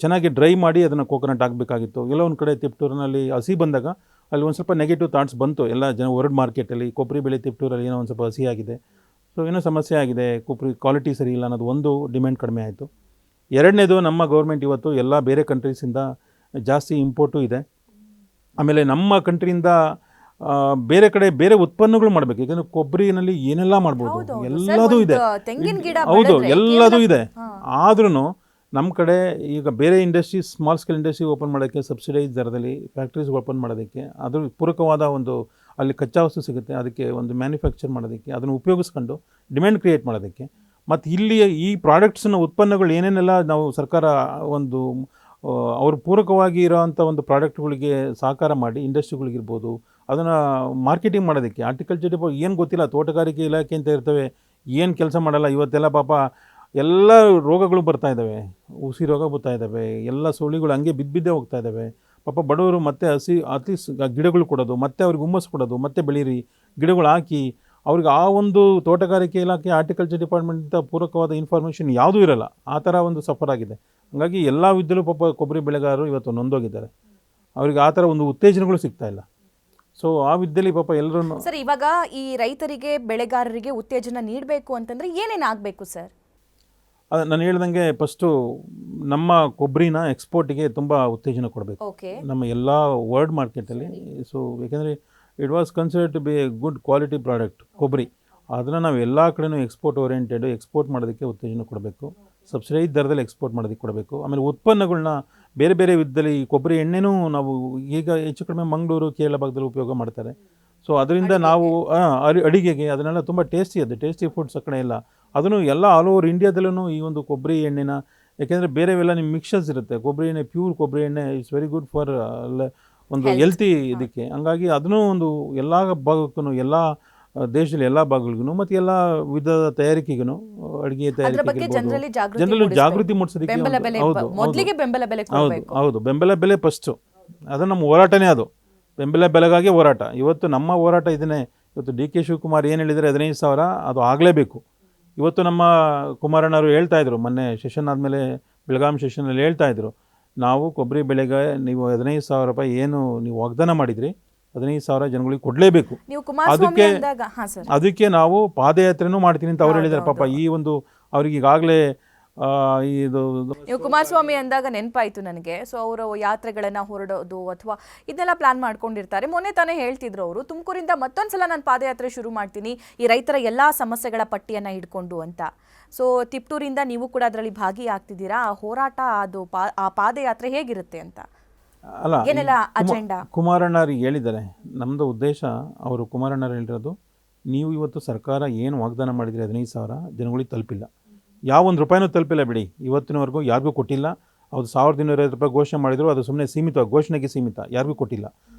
ಚೆನ್ನಾಗಿ ಡ್ರೈ ಮಾಡಿ ಅದನ್ನು ಕೋಕೋನಟ್ ಹಾಕಬೇಕಾಗಿತ್ತು. ಎಲ್ಲೋ ಒಂದು ಕಡೆ ತಿಪ್ಟೂರಿನಲ್ಲಿ ಹಸಿ ಬಂದಾಗ ಅಲ್ಲಿ ಒಂದು ಸ್ವಲ್ಪ ನೆಗೆಟಿವ್ ಥಾಟ್ಸ್ ಬಂತು ಎಲ್ಲ ಜನ. ವರ್ಲ್ಡ್ ಮಾರ್ಕೆಟಲ್ಲಿ ಕೊಬ್ಬರಿ ಬೆಳೆ ತಿಪ್ಟೂರಲ್ಲಿ ಏನೋ ಒಂದು ಸ್ವಲ್ಪ ಹಸಿ ಆಗಿದೆ, ಸೊ ಏನೋ ಸಮಸ್ಯೆ ಆಗಿದೆ, ಕೊಬ್ಬರಿ ಕ್ವಾಲಿಟಿ ಸರಿ ಇಲ್ಲ ಅನ್ನೋದು ಒಂದು ಡಿಮ್ಯಾಂಡ್ ಕಡಿಮೆ ಆಯಿತು. ಎರಡನೇದು, ನಮ್ಮ ಗೌರ್ಮೆಂಟ್ ಇವತ್ತು ಎಲ್ಲ ಬೇರೆ ಕಂಟ್ರೀಸಿಂದ ಜಾಸ್ತಿ ಇಂಪೋರ್ಟು ಇದೆ. ಆಮೇಲೆ ನಮ್ಮ ಕಂಟ್ರಿಯಿಂದ ಬೇರೆ ಕಡೆ ಬೇರೆ ಉತ್ಪನ್ನಗಳು ಮಾಡಬೇಕು. ಯಾಕಂದರೆ ಕೊಬ್ಬರಿನಲ್ಲಿ ಏನೆಲ್ಲ ಮಾಡ್ಬೋದು, ಎಲ್ಲದೂ ಇದೆ. ಹೌದು, ಎಲ್ಲದೂ ಇದೆ. ಆದ್ರೂ ನಮ್ಮ ಕಡೆ ಈಗ ಬೇರೆ industry, small scale industry open ಮಾಡೋಕ್ಕೆ ಸಬ್ಸಿಡೈಸ್ ದರದಲ್ಲಿ ಫ್ಯಾಕ್ಟ್ರೀಸ್ ಓಪನ್ ಮಾಡೋದಕ್ಕೆ, ಅದ್ರ ಪೂರಕವಾದ ಒಂದು ಅಲ್ಲಿ ಕಚ್ಚಾ ವಸ್ತು ಸಿಗುತ್ತೆ, ಅದಕ್ಕೆ ಒಂದು ಮ್ಯಾನುಫ್ಯಾಕ್ಚರ್ ಮಾಡೋದಕ್ಕೆ, ಅದನ್ನು ಉಪಯೋಗಿಸ್ಕೊಂಡು ಡಿಮ್ಯಾಂಡ್ ಕ್ರಿಯೇಟ್ ಮಾಡೋದಕ್ಕೆ, ಮತ್ತು ಇಲ್ಲಿ ಈ ಪ್ರಾಡಕ್ಟ್ಸ್ನ ಉತ್ಪನ್ನಗಳು ಏನೇನೆಲ್ಲ ನಾವು ಸರ್ಕಾರ ಒಂದು ಅವ್ರ ಪೂರಕವಾಗಿ ಇರೋವಂಥ ಒಂದು ಪ್ರಾಡಕ್ಟ್ಗಳಿಗೆ ಸಹಕಾರ ಮಾಡಿ ಇಂಡಸ್ಟ್ರಿಗಳಿಗಿರ್ಬೋದು, ಅದನ್ನು ಮಾರ್ಕೆಟಿಂಗ್ ಮಾಡೋದಕ್ಕೆ. ಆರ್ಟಿಕಲ್ಚರ್ ಏನು ಗೊತ್ತಿಲ್ಲ, ತೋಟಗಾರಿಕೆ ಇಲಾಖೆ ಅಂತ ಇರ್ತವೆ, ಏನು ಕೆಲಸ ಮಾಡಲ್ಲ. ಇವತ್ತೆಲ್ಲ ಪಾಪ ಎಲ್ಲ ರೋಗಗಳು ಬರ್ತಾ ಇದ್ದಾವೆ, ಉಸಿ ರೋಗ ಬರ್ತಾ ಇದ್ದಾವೆ, ಎಲ್ಲ ಸೊಳ್ಳೆಗಳು ಹಂಗೆ ಬಿದ್ದೇ ಹೋಗ್ತಾ ಇದ್ದಾವೆ. ಪಾಪ ಬಡವರು ಮತ್ತೆ ಅತಿ ಗಿಡಗಳು ಕೊಡೋದು, ಮತ್ತೆ ಅವ್ರಿಗೆ ಹುಮ್ಮಸ್ ಕೊಡೋದು, ಮತ್ತೆ ಬೆಳೀರಿ ಗಿಡಗಳು ಹಾಕಿ, ಅವ್ರಿಗೆ ಆ ಒಂದು ತೋಟಗಾರಿಕೆ ಇಲಾಖೆ ಆರ್ಟಿಕಲ್ಚರ್ ಡಿಪಾರ್ಟ್ಮೆಂಟಿಂದ ಪೂರಕವಾದ ಇನ್ಫಾರ್ಮೇಷನ್ ಯಾವುದೂ ಇರಲ್ಲ. ಆ ಥರ ಒಂದು ಸಫರ್ ಆಗಿದೆ. ಹಾಗಾಗಿ ಎಲ್ಲ ವಿದ್ಯಲ್ಲೂ ಪಾಪ ಕೊಬ್ಬರಿ ಬೆಳೆಗಾರರು ಇವತ್ತು ನೊಂದೋಗಿದ್ದಾರೆ. ಅವ್ರಿಗೆ ಆ ಥರ ಒಂದು ಉತ್ತೇಜನಗಳು ಸಿಗ್ತಾ ಇಲ್ಲ. ಸೊ ಆ ವಿದ್ಯೆಯಲ್ಲಿ ಪಾಪ ಎಲ್ಲರೂ. ಸರ್, ಇವಾಗ ಈ ರೈತರಿಗೆ ಬೆಳೆಗಾರರಿಗೆ ಉತ್ತೇಜನ ನೀಡಬೇಕು ಅಂತಂದರೆ ಏನೇನು ಆಗಬೇಕು ಸರ್? ನಾನು ಹೇಳ್ದಂಗೆ ಫಸ್ಟು ನಮ್ಮ ಕೊಬ್ಬರಿನ ಎಕ್ಸ್ಪೋರ್ಟಿಗೆ ತುಂಬ ಉತ್ತೇಜನ ಕೊಡಬೇಕು ನಮ್ಮ ಎಲ್ಲ ವರ್ಲ್ಡ್ ಮಾರ್ಕೆಟಲ್ಲಿ. ಸೊ ಯಾಕೆಂದರೆ it was considered to be a good quality product ಕೊಬ್ಬರಿ. ಅದನ್ನು ನಾವು ಎಲ್ಲ ಕಡೆನೂ ಎಕ್ಸ್ಪೋರ್ಟ್ ಓರಿಯೆಂಟೆಡ್ ಎಕ್ಸ್ಪೋರ್ಟ್ ಮಾಡೋದಕ್ಕೆ ಉತ್ತೇಜನ ಕೊಡಬೇಕು, ಸಬ್ಸಿಡೈಸ್ ದರದಲ್ಲಿ ಎಕ್ಸ್ಪೋರ್ಟ್ ಮಾಡೋದಕ್ಕೆ ಕೊಡಬೇಕು. ಆಮೇಲೆ ಉತ್ಪನ್ನಗಳನ್ನ ಬೇರೆ ಬೇರೆ ವಿಧದಲ್ಲಿ, ಕೊಬ್ಬರಿ ಎಣ್ಣೆನೂ ನಾವು ಈಗ ಹೆಚ್ಚು ಕಡಿಮೆ ಮಂಗಳೂರು ಕೇರಳ ಭಾಗದಲ್ಲಿ ಉಪಯೋಗ ಮಾಡ್ತಾರೆ. ಸೊ ಅದರಿಂದ ನಾವು ಅಡಿಗೆಗೆ ಅದನ್ನೆಲ್ಲ ತುಂಬ ಟೇಸ್ಟಿ, ಅದು ಟೇಸ್ಟಿ ಫುಡ್ಸ್ ಆ ಕಡೆ ಎಲ್ಲ, ಅದನ್ನು ಎಲ್ಲ ಆಲ್ ಓವರ್ ಇಂಡಿಯಾದಲ್ಲೂ ಈ ಒಂದು ಕೊಬ್ಬರಿ ಎಣ್ಣೆನ, ಯಾಕೆಂದರೆ ಬೇರೆವೆಲ್ಲ ನಿಮ್ಮ ಮಿಕ್ಸರ್ಸ್ ಇರುತ್ತೆ. ಕೊಬ್ಬರಿ ಎಣ್ಣೆ, ಪ್ಯೂರ್ ಕೊಬ್ಬರಿ ಎಣ್ಣೆ ಇಟ್ಸ್ ವೆರಿ ಗುಡ್ ಫಾರ್ ಒಂದು ಹೆಲ್ತಿ ಇದಕ್ಕೆ. ಹಂಗಾಗಿ ಅದನ್ನೂ ಒಂದು ಎಲ್ಲ ಭಾಗಕ್ಕೂ, ಎಲ್ಲ ದೇಶದಲ್ಲಿ ಎಲ್ಲ ಭಾಗಗಳಿಗೂ ಮತ್ತು ಎಲ್ಲ ವಿಧದ ತಯಾರಿಕೆಗೂ, ಅಡುಗೆ ತಯಾರಿಕೆಗೆ ಜನರಲ್ಲಿ ಜಾಗೃತಿ ಮೂಡಿಸೋದಕ್ಕೆ. ಹೌದು, ಬೆಂಬಲ ಬೆಲೆ ಫಸ್ಟು. ಅದು ನಮ್ಮ ಹೋರಾಟನೇ ಅದು. ಬೆಂಬಲ ಬೆಲೆಗಾಗಿ ಹೋರಾಟ. ಇವತ್ತು ನಮ್ಮ ಹೋರಾಟ ಇದನ್ನೇ. ಇವತ್ತು ಡಿ ಕೆ ಶಿವಕುಮಾರ್ ಏನು ಹೇಳಿದರೆ 15,000 ಅದು ಆಗಲೇಬೇಕು. ಇವತ್ತು ನಮ್ಮ ಕುಮಾರಣ್ಣವರು ಹೇಳ್ತಾ ಇದ್ರು, ಮೊನ್ನೆ ಸೆಷನ್ ಆದಮೇಲೆ ಬೆಳಗಾಂ ಸೆಷನಲ್ಲಿ ಹೇಳ್ತಾ ಇದ್ರು, ನಾವು ಕೊಬ್ಬರಿ ಬೆಳೆಗೆ ನೀವು 15,000 ರೂಪಾಯಿ ಏನು ನೀವು ವಾಗ್ದಾನ ಮಾಡಿದ್ರಿ 15,000 ಜನಗಳಿಗೆ ಕೊಡಲೇಬೇಕು. ನೀವು ಕುಮಾರಸ್ವಾಮಿ ಅಂದಾಗ ಅದಕ್ಕೆ ನಾವು ಪಾದಯಾತ್ರೆನೂ ಮಾಡ್ತೀನಿ ಅಂತ ಅವ್ರು ಹೇಳಿದ್ದಾರೆ. ಪಾಪ ಈ ಒಂದು ಅವ್ರಿಗೆ ಈಗಾಗಲೇ ಇದು ನೀವು ಕುಮಾರಸ್ವಾಮಿ ಅಂದಾಗ ನೆನಪಾಯ್ತು ನನಗೆ. ಸೊ ಅವರು ಯಾತ್ರೆಗಳನ್ನ ಹೊರಡೋದು ಅಥವಾ ಇದನ್ನೆಲ್ಲ ಪ್ಲಾನ್ ಮಾಡ್ಕೊಂಡಿರ್ತಾರೆ. ಮೊನ್ನೆ ತಾನೇ ಹೇಳ್ತಿದ್ರು ಅವರು, ತುಮಕೂರಿಂದ ಮತ್ತೊಂದ್ಸಲ ನಾನು ಪಾದಯಾತ್ರೆ ಶುರು ಮಾಡ್ತೀನಿ ಈ ರೈತರ ಎಲ್ಲಾ ಸಮಸ್ಯೆಗಳ ಪಟ್ಟಿಯನ್ನ ಹಿಡ್ಕೊಂಡು ಅಂತ. ಸೊ ತಿಪ್ಟೂರಿಂದ ನೀವು ಕೂಡ ಅದರಲ್ಲಿ ಭಾಗಿಯಾಗ್ತಿದ್ದೀರಾ. ಆ ಹೋರಾಟ ಅದು ಆ ಪಾದಯಾತ್ರೆ ಹೇಗಿರುತ್ತೆ ಅಂತ ಅಲ್ಲ, ಏನೆಲ್ಲ ಅಜೆಂಡಾ ಕುಮಾರಣ್ಣರಿಗೆ ಹೇಳಿದ್ದಾರೆ. ನಮ್ಮದು ಉದ್ದೇಶ, ಅವರು ಕುಮಾರಣ್ಣರು ಹೇಳಿರೋದು, ನೀವು ಇವತ್ತು ಸರ್ಕಾರ ಏನು ವಾಗ್ದಾನ ಮಾಡಿದರೆ 15,000 ಜನಗಳಿಗೆ ತಲುಪಿಲ್ಲ, ಯಾವ ಒಂದು ರೂಪಾಯಿನೂ ತಲುಪಿಲ್ಲ ಬಿಡಿ, ಇವತ್ತಿನವರೆಗೂ ಯಾರಿಗೂ ಕೊಟ್ಟಿಲ್ಲ. ಅವ್ರು 1,250 ರೂಪಾಯಿ ಘೋಷಣೆ ಮಾಡಿದ್ರು, ಅದು ಸುಮ್ಮನೆ ಸೀಮಿತ, ಘೋಷಣೆಗೆ ಸೀಮಿತ, ಯಾರಿಗೂ ಕೊಟ್ಟಿಲ್ಲ.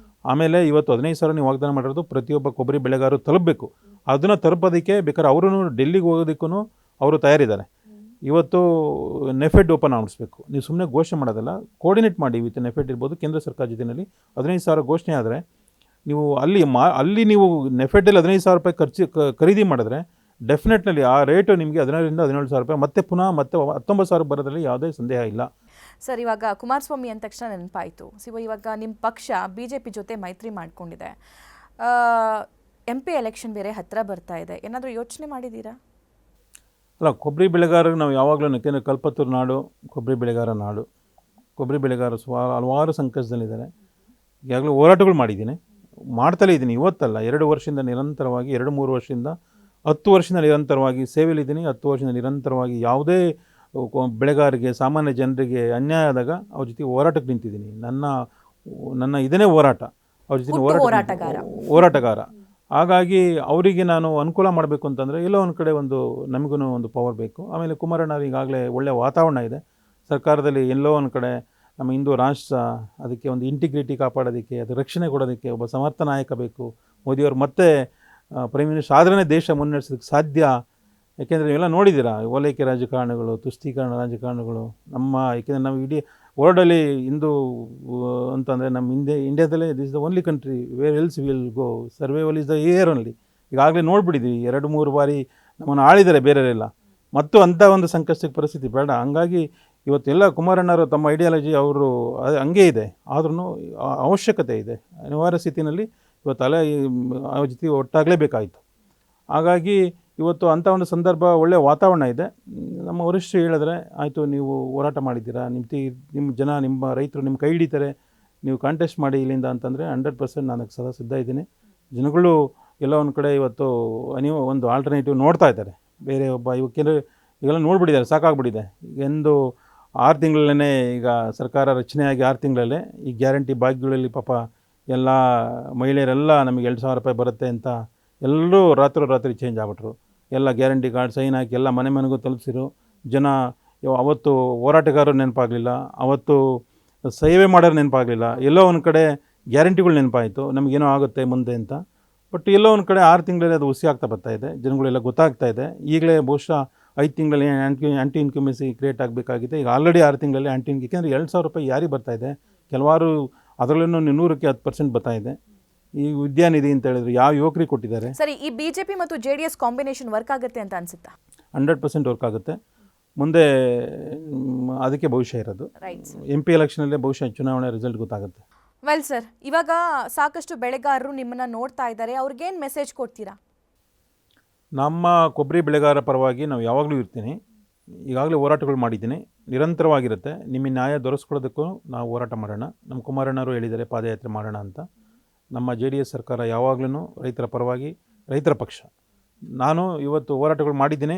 ಆಮೇಲೆ ಇವತ್ತು 15,000 ನೀವು ವಾಗ್ದಾನ ಮಾಡಿರೋದು ಪ್ರತಿಯೊಬ್ಬ ಕೊಬ್ಬರಿ ಬೆಳೆಗಾರರು ತಲುಪಬೇಕು. ಅದನ್ನು ತಲುಪೋದಕ್ಕೆ ಬೇಕಾದ್ರೆ ಅವರು ಡೆಲ್ಲಿಗೆ ಹೋಗೋದಕ್ಕೂ ಅವರು ತಯಾರಿದ್ದಾರೆ. ಇವತ್ತು ನೆಫೆಡ್ ಓಪನ್ ಮಾಡಿಸ್ಬೇಕು. ನೀವು ಸುಮ್ಮನೆ ಘೋಷಣೆ ಮಾಡೋದಲ್ಲ, ಕೋರ್ಡಿನೇಟ್ ಮಾಡಿ ವಿತ್ ನೆಫೆಡ್ ಇರ್ಬೋದು, ಕೇಂದ್ರ ಸರ್ಕಾರ ಜೊತೆಯಲ್ಲಿ 15,000 ಘೋಷಣೆ ಆದರೆ ನೀವು ಅಲ್ಲಿ ನೀವು ನೆಫೆಡಲ್ಲಿ 15,000 ರೂಪಾಯಿ ಖರೀದಿ ಮಾಡಿದ್ರೆ ಡೆಫಿನೆಟ್ಲಿ ಆ ರೇಟು ನಿಮಗೆ 15,000 ರಿಂದ 17,000 ರೂಪಾಯಿ ಮತ್ತೆ 19,000 ಬರೋದ್ರಲ್ಲಿ ಯಾವುದೇ ಸಂದೇಹ ಇಲ್ಲ. ಸರ್, ಇವಾಗ ಕುಮಾರಸ್ವಾಮಿ ಅಂದ ತಕ್ಷಣ ನೆನಪಾಯಿತು. ಇವಾಗ ನಿಮ್ಮ ಪಕ್ಷ BJP ಜೊತೆ ಮೈತ್ರಿ ಮಾಡ್ಕೊಂಡಿದೆ. MP ಎಲೆಕ್ಷನ್ ಬೇರೆ ಹತ್ತಿರ ಬರ್ತಾ ಇದೆ. ಏನಾದರೂ ಯೋಚನೆ ಮಾಡಿದ್ದೀರಾ? ಅಲ್ಲ, ಕೊಬ್ಬರಿ ಬೆಳೆಗಾರರಿಗೆ ನಾವು ಯಾವಾಗಲೂ, ಯಾಕೆಂದರೆ ಕಲ್ಪತ್ತೂರು ನಾಡು ಕೊಬ್ಬರಿ ಬೆಳೆಗಾರ ನಾಡು. ಕೊಬ್ಬರಿ ಬೆಳೆಗಾರರು ಹಲವಾರು ಸಂಕಷ್ಟದಲ್ಲಿದ್ದಾರೆ. ಈಗಾಗಲೇ ಹೋರಾಟಗಳು ಮಾಡಿದ್ದೀನಿ, ಮಾಡ್ತಲೇ ಇದ್ದೀನಿ. ಇವತ್ತಲ್ಲ, 2 ವರ್ಷದಿಂದ ನಿರಂತರವಾಗಿ, 2-3 ವರ್ಷದಿಂದ, 10 ವರ್ಷದಿಂದ ನಿರಂತರವಾಗಿ ಸೇವೆಯಲ್ಲಿದ್ದೀನಿ. 10 ವರ್ಷದಿಂದ ನಿರಂತರವಾಗಿ ಯಾವುದೇ ಬೆಳೆಗಾರರಿಗೆ, ಸಾಮಾನ್ಯ ಜನರಿಗೆ ಅನ್ಯಾಯ ಆದಾಗ ಅವ್ರ ಜೊತೆ ಹೋರಾಟಕ್ಕೆ ನಿಂತಿದ್ದೀನಿ. ನನ್ನ ಇದನ್ನೇ ಹೋರಾಟ, ಅವ್ರ ಜೊತೆ ಹೋರಾಟಗಾರ. ಹಾಗಾಗಿ ಅವರಿಗೆ ನಾನು ಅನುಕೂಲ ಮಾಡಬೇಕು ಅಂತಂದರೆ ಎಲ್ಲೋ ಒಂದು ಕಡೆ ನಮಗೂ ಒಂದು ಪವರ್ ಬೇಕು. ಆಮೇಲೆ ಕುಮಾರಣ್ಣ ಈಗಾಗಲೇ ಒಳ್ಳೆಯ ವಾತಾವರಣ ಇದೆ ಸರ್ಕಾರದಲ್ಲಿ. ಎಲ್ಲೋ ಒಂದು ಕಡೆ ನಮ್ಮ ಹಿಂದೂ ರಾಷ್ಟ್ರ, ಅದಕ್ಕೆ ಒಂದು ಇಂಟಿಗ್ರಿಟಿ ಕಾಪಾಡೋದಕ್ಕೆ, ಅದು ರಕ್ಷಣೆ ಕೊಡೋದಕ್ಕೆ ಒಬ್ಬ ಸಮರ್ಥ ನಾಯಕ ಬೇಕು. ಮೋದಿಯವರು ಮತ್ತೆ ಪ್ರೈಮ್ ಮಿನಿಸ್ಟರ್ ಆದ್ರೇ ದೇಶ ಮುನ್ನಡೆಸೋದಕ್ಕೆ ಸಾಧ್ಯ. ಯಾಕೆಂದರೆ ನೀವೆಲ್ಲ ನೋಡಿದ್ದೀರಾ, ಓಲೈಕೆ ರಾಜಕಾರಣಗಳು, ತುಷ್ಟೀಕರಣ ರಾಜಕಾರಣಗಳು ಯಾಕೆಂದರೆ ನಾವು ಇಡೀ ವರ್ಲ್ಡಲ್ಲಿ ಹಿಂದೂ ಅಂತಂದರೆ ನಮ್ಮ ಇಂಡಿಯಾದಲ್ಲೇ this is the only country where else will go, survival is the air only. ಈಗಾಗಲೇ ನೋಡಿಬಿಟ್ಟಿದ್ದೀವಿ, 2-3 ಬಾರಿ ನಮ್ಮನ್ನು ಆಳಿದ್ದಾರೆ ಬೇರೆಯವರೆಲ್ಲ. ಮತ್ತು ಅಂಥ ಒಂದು ಸಂಕಷ್ಟಕ್ಕೆ ಪರಿಸ್ಥಿತಿ ಬೇಡ. ಹಂಗಾಗಿ ಇವತ್ತೆಲ್ಲ ಕುಮಾರಣ್ಣವರು ತಮ್ಮ ಐಡಿಯಾಲಜಿ ಅವರು ಹಂಗೇ ಇದೆ, ಆದ್ರೂ ಅವಶ್ಯಕತೆ ಇದೆ. ಅನಿವಾರ್ಯ ಸ್ಥಿತಿನಲ್ಲಿ ಇವತ್ತು ಅವ್ರ ಜೊತೆ ಒಟ್ಟಾಗಲೇಬೇಕಾಯಿತು. ಹಾಗಾಗಿ ಇವತ್ತು ಅಂಥ ಒಂದು ಸಂದರ್ಭ, ಒಳ್ಳೆಯ ವಾತಾವರಣ ಇದೆ. ನಮ್ಮ ವರಿಷ್ಠರು ಹೇಳಿದ್ರೆ, ಆಯಿತು ನೀವು ಹೋರಾಟ ಮಾಡಿದ್ದೀರಾ, ನಿಮ್ಮ ಜನ, ನಿಮ್ಮ ರೈತರು ನಿಮ್ಮ ಕೈ ಹಿಡಿತಾರೆ, ನೀವು ಕಾಂಟೆಸ್ಟ್ ಮಾಡಿ ಇಲ್ಲಿಂದ ಅಂತಂದರೆ 100% ನಾನು ಸದಾ ಸಿದ್ಧ ಇದ್ದೀನಿ. ಜನಗಳು ಎಲ್ಲ ಒಂದು ಕಡೆ ಇವತ್ತು ನೀವು ಒಂದು ಆಲ್ಟರ್ನೇಟಿವ್ ನೋಡ್ತಾ ಇದ್ದಾರೆ. ಬೇರೆ ಒಬ್ಬ ಈಗೆಲ್ಲ ನೋಡ್ಬಿಟ್ಟಿದ್ದಾರೆ, ಸಾಕಾಗ್ಬಿಟ್ಟಿದೆ. ಎಂದು 6 ತಿಂಗಳಲ್ಲೇ ಈಗ ಸರ್ಕಾರ ರಚನೆಯಾಗಿ 6 ತಿಂಗಳಲ್ಲೇ ಈ ಗ್ಯಾರಂಟಿ ಭಾಗ್ಯಗಳಲ್ಲಿ ಪಾಪ ಎಲ್ಲ ಮಹಿಳೆಯರೆಲ್ಲ ನಮಗೆ 2,000 ರೂಪಾಯಿ ಬರುತ್ತೆ ಅಂತ ಎಲ್ಲರೂ ರಾತ್ರಿ ಚೇಂಜ್ ಆಗ್ಬಿಟ್ರು. ಎಲ್ಲ ಗ್ಯಾರಂಟಿ ಕಾರ್ಡ್ ಸೈನ್ ಹಾಕಿ ಎಲ್ಲ ಮನೆಗೂ ತಲುಪಿಸಿರು. ಜನ ಅವತ್ತು ಹೋರಾಟಗಾರರು ನೆನಪಾಗಲಿಲ್ಲ, ಅವತ್ತು ಸೇವೆ ಮಾಡೋರು ನೆನಪಾಗಲಿಲ್ಲ. ಎಲ್ಲೋ ಒಂದು ಕಡೆ ಗ್ಯಾರಂಟಿಗಳು ನೆನಪಾಯಿತು, ನಮಗೇನೋ ಆಗುತ್ತೆ ಮುಂದೆ ಅಂತ. ಬಟ್ ಎಲ್ಲೋ ಒಂದು ಕಡೆ 6 ತಿಂಗಳಲ್ಲಿ ಅದು ಹುಸಿ ಆಗ್ತಾ ಬರ್ತಾ ಇದೆ, ಜನಗಳೆಲ್ಲ ಗೊತ್ತಾಗ್ತಾ ಇದೆ. ಈಗಲೇ ಬಹುಶಃ 5 ತಿಂಗಳಲ್ಲಿ ಆ್ಯಂಟಿ ಇನ್ಕಮೆನ್ಸಿ ಕ್ರಿಯೇಟ್ ಆಗಬೇಕಾಗಿದೆ. ಈಗ ಆಲ್ರೆಡಿ 6 ತಿಂಗಳಲ್ಲಿ ಯಾಕೆಂದರೆ 2,000 ರೂಪಾಯಿ ಯಾರಿಗೆ ಬರ್ತಾ ಇದೆ, ಕೆಲವಾರು ಅದರಲ್ಲೂ 100ಕ್ಕೆ 10% ಬರ್ತಾ ಇದೆ. ಈ ವಿದ್ಯಾನಿಧಿ ಅಂತ ಹೇಳಿದ್ರು, ಯಾವ ಯುವಕರಿಗೆ ಕೊಟ್ಟಿದ್ದಾರೆ. ಸರಿ, ಈ BJP ಮತ್ತು JDS ಕಾಂಬಿನೇಷನ್ ವರ್ಕ್ ಆಗುತ್ತೆ ಅಂತ ಅನ್ಸುತ್ತಾ? 100% ವರ್ಕ್ ಆಗುತ್ತೆ. ಮುಂದೆ ಅದಕ್ಕೆ ಭವಿಷ್ಯ ಇರೋದು. MP ಎಲೆಕ್ಷನಲ್ಲೇ ಬಹುಶಃ ಚುನಾವಣೆ ರಿಸಲ್ಟ್ ಗೊತ್ತಾಗುತ್ತೆ. ವೆಲ್ ಸರ್, ಇವಾಗ ಸಾಕಷ್ಟು ಬೆಳೆಗಾರರು ನಿಮ್ಮನ್ನು ನೋಡ್ತಾ ಇದ್ದಾರೆ, ಅವ್ರಿಗೇನು ಮೆಸೇಜ್ ಕೊಡ್ತೀರಾ? ನಮ್ಮ ಕೊಬ್ಬರಿ ಬೆಳೆಗಾರರ ಪರವಾಗಿ ನಾವು ಯಾವಾಗಲೂ ಇರ್ತೀನಿ. ಈಗಾಗಲೇ ಹೋರಾಟಗಳು ಮಾಡಿದ್ದೀನಿ, ನಿರಂತರವಾಗಿರುತ್ತೆ. ನಿಮ್ಮ ನ್ಯಾಯ ದೊರಕಿಸ್ಕೊಳ್ಳೋದಕ್ಕೂ ನಾವು ಹೋರಾಟ ಮಾಡೋಣ. ನಮ್ಮ ಕುಮಾರಣ್ಣವರು ಹೇಳಿದ್ದಾರೆ ಪಾದಯಾತ್ರೆ ಮಾಡೋಣ ಅಂತ. ನಮ್ಮ JDS ಸರ್ಕಾರ ಯಾವಾಗಲೂ ರೈತರ ಪರವಾಗಿ, ರೈತರ ಪಕ್ಷ. ನಾನು ಇವತ್ತು ಹೋರಾಟಗಳು ಮಾಡಿದ್ದೀನಿ.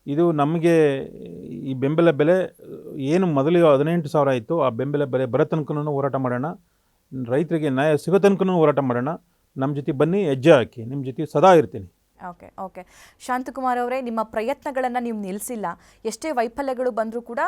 ಇದು ನಮಗೆ ಈ ಬೆಂಬಲ ಬೆಲೆ ಏನು ಮೊದಲು 18,000 ಇತ್ತು, ಆ ಬೆಂಬಲ ಬೆಲೆ ಬರೋ ತನಕನೂ ಹೋರಾಟ ಮಾಡೋಣ. ರೈತರಿಗೆ ನ್ಯಾಯ ಸಿಗೋ ತನಕನೂ ಹೋರಾಟ ಮಾಡೋಣ. ನಮ್ಮ ಜೊತೆ ಬನ್ನಿ, ಹೆಜ್ಜೆ ಹಾಕಿ, ನಿಮ್ಮ ಜೊತೆ ಸದಾ ಇರ್ತೀನಿ. ಓಕೆ ಓಕೆ ಶಾಂತಕುಮಾರ್ ಅವರೇ, ನಿಮ್ಮ ಪ್ರಯತ್ನಗಳನ್ನು ನೀವು ನಿಲ್ಲಿಸಿಲ್ಲ. ಎಷ್ಟೇ ವೈಫಲ್ಯಗಳು ಬಂದರೂ ಕೂಡ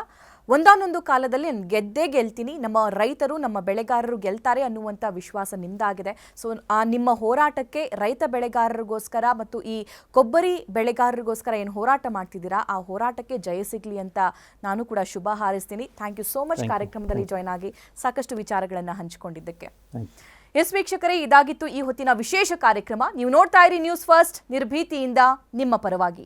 ಒಂದಾನೊಂದು ಕಾಲದಲ್ಲಿ ನಾನು ಗೆದ್ದೇ ಗೆಲ್ತೀನಿ, ನಮ್ಮ ರೈತರು ನಮ್ಮ ಬೆಳೆಗಾರರು ಗೆಲ್ತಾರೆ ಅನ್ನುವಂಥ ವಿಶ್ವಾಸ ನಿಮ್ಮದಾಗಿದೆ. ಸೊ ಆ ನಿಮ್ಮ ಹೋರಾಟಕ್ಕೆ ರೈತ ಬೆಳೆಗಾರರಿಗೋಸ್ಕರ ಮತ್ತು ಈ ಕೊಬ್ಬರಿ ಬೆಳೆಗಾರರಿಗೋಸ್ಕರ ಏನು ಹೋರಾಟ ಮಾಡ್ತಿದ್ದೀರಾ, ಆ ಹೋರಾಟಕ್ಕೆ ಜಯ ಸಿಗಲಿ ಅಂತ ನಾನು ಕೂಡ ಶುಭ ಹಾರೈಸ್ತೀನಿ. ಥ್ಯಾಂಕ್ ಯು ಸೋ ಮಚ್ ಕಾರ್ಯಕ್ರಮದಲ್ಲಿ ಜಾಯ್ನ್ ಆಗಿ ಸಾಕಷ್ಟು ವಿಚಾರಗಳನ್ನು ಹಂಚಿಕೊಂಡಿದ್ದಕ್ಕೆ. ಎಸ್ ವೀಕ್ಷಕರೇ, ಇದಾಗಿತ್ತು ಈ ಹೊತ್ತಿನ ವಿಶೇಷ ಕಾರ್ಯಕ್ರಮ. ನೀವು ನೋಡ್ತಾ ಇರಿ ನ್ಯೂಸ್ ಫಸ್ಟ್, ನಿರ್ಭೀತಿಯಿಂದ ನಿಮ್ಮ ಪರವಾಗಿ.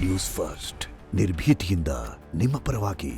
ನ್ಯೂಸ್ ಫಸ್ಟ್, ನಿರ್ಭೀತಿಯಿಂದ ನಿಮ್ಮ ಪರವಾಗಿ.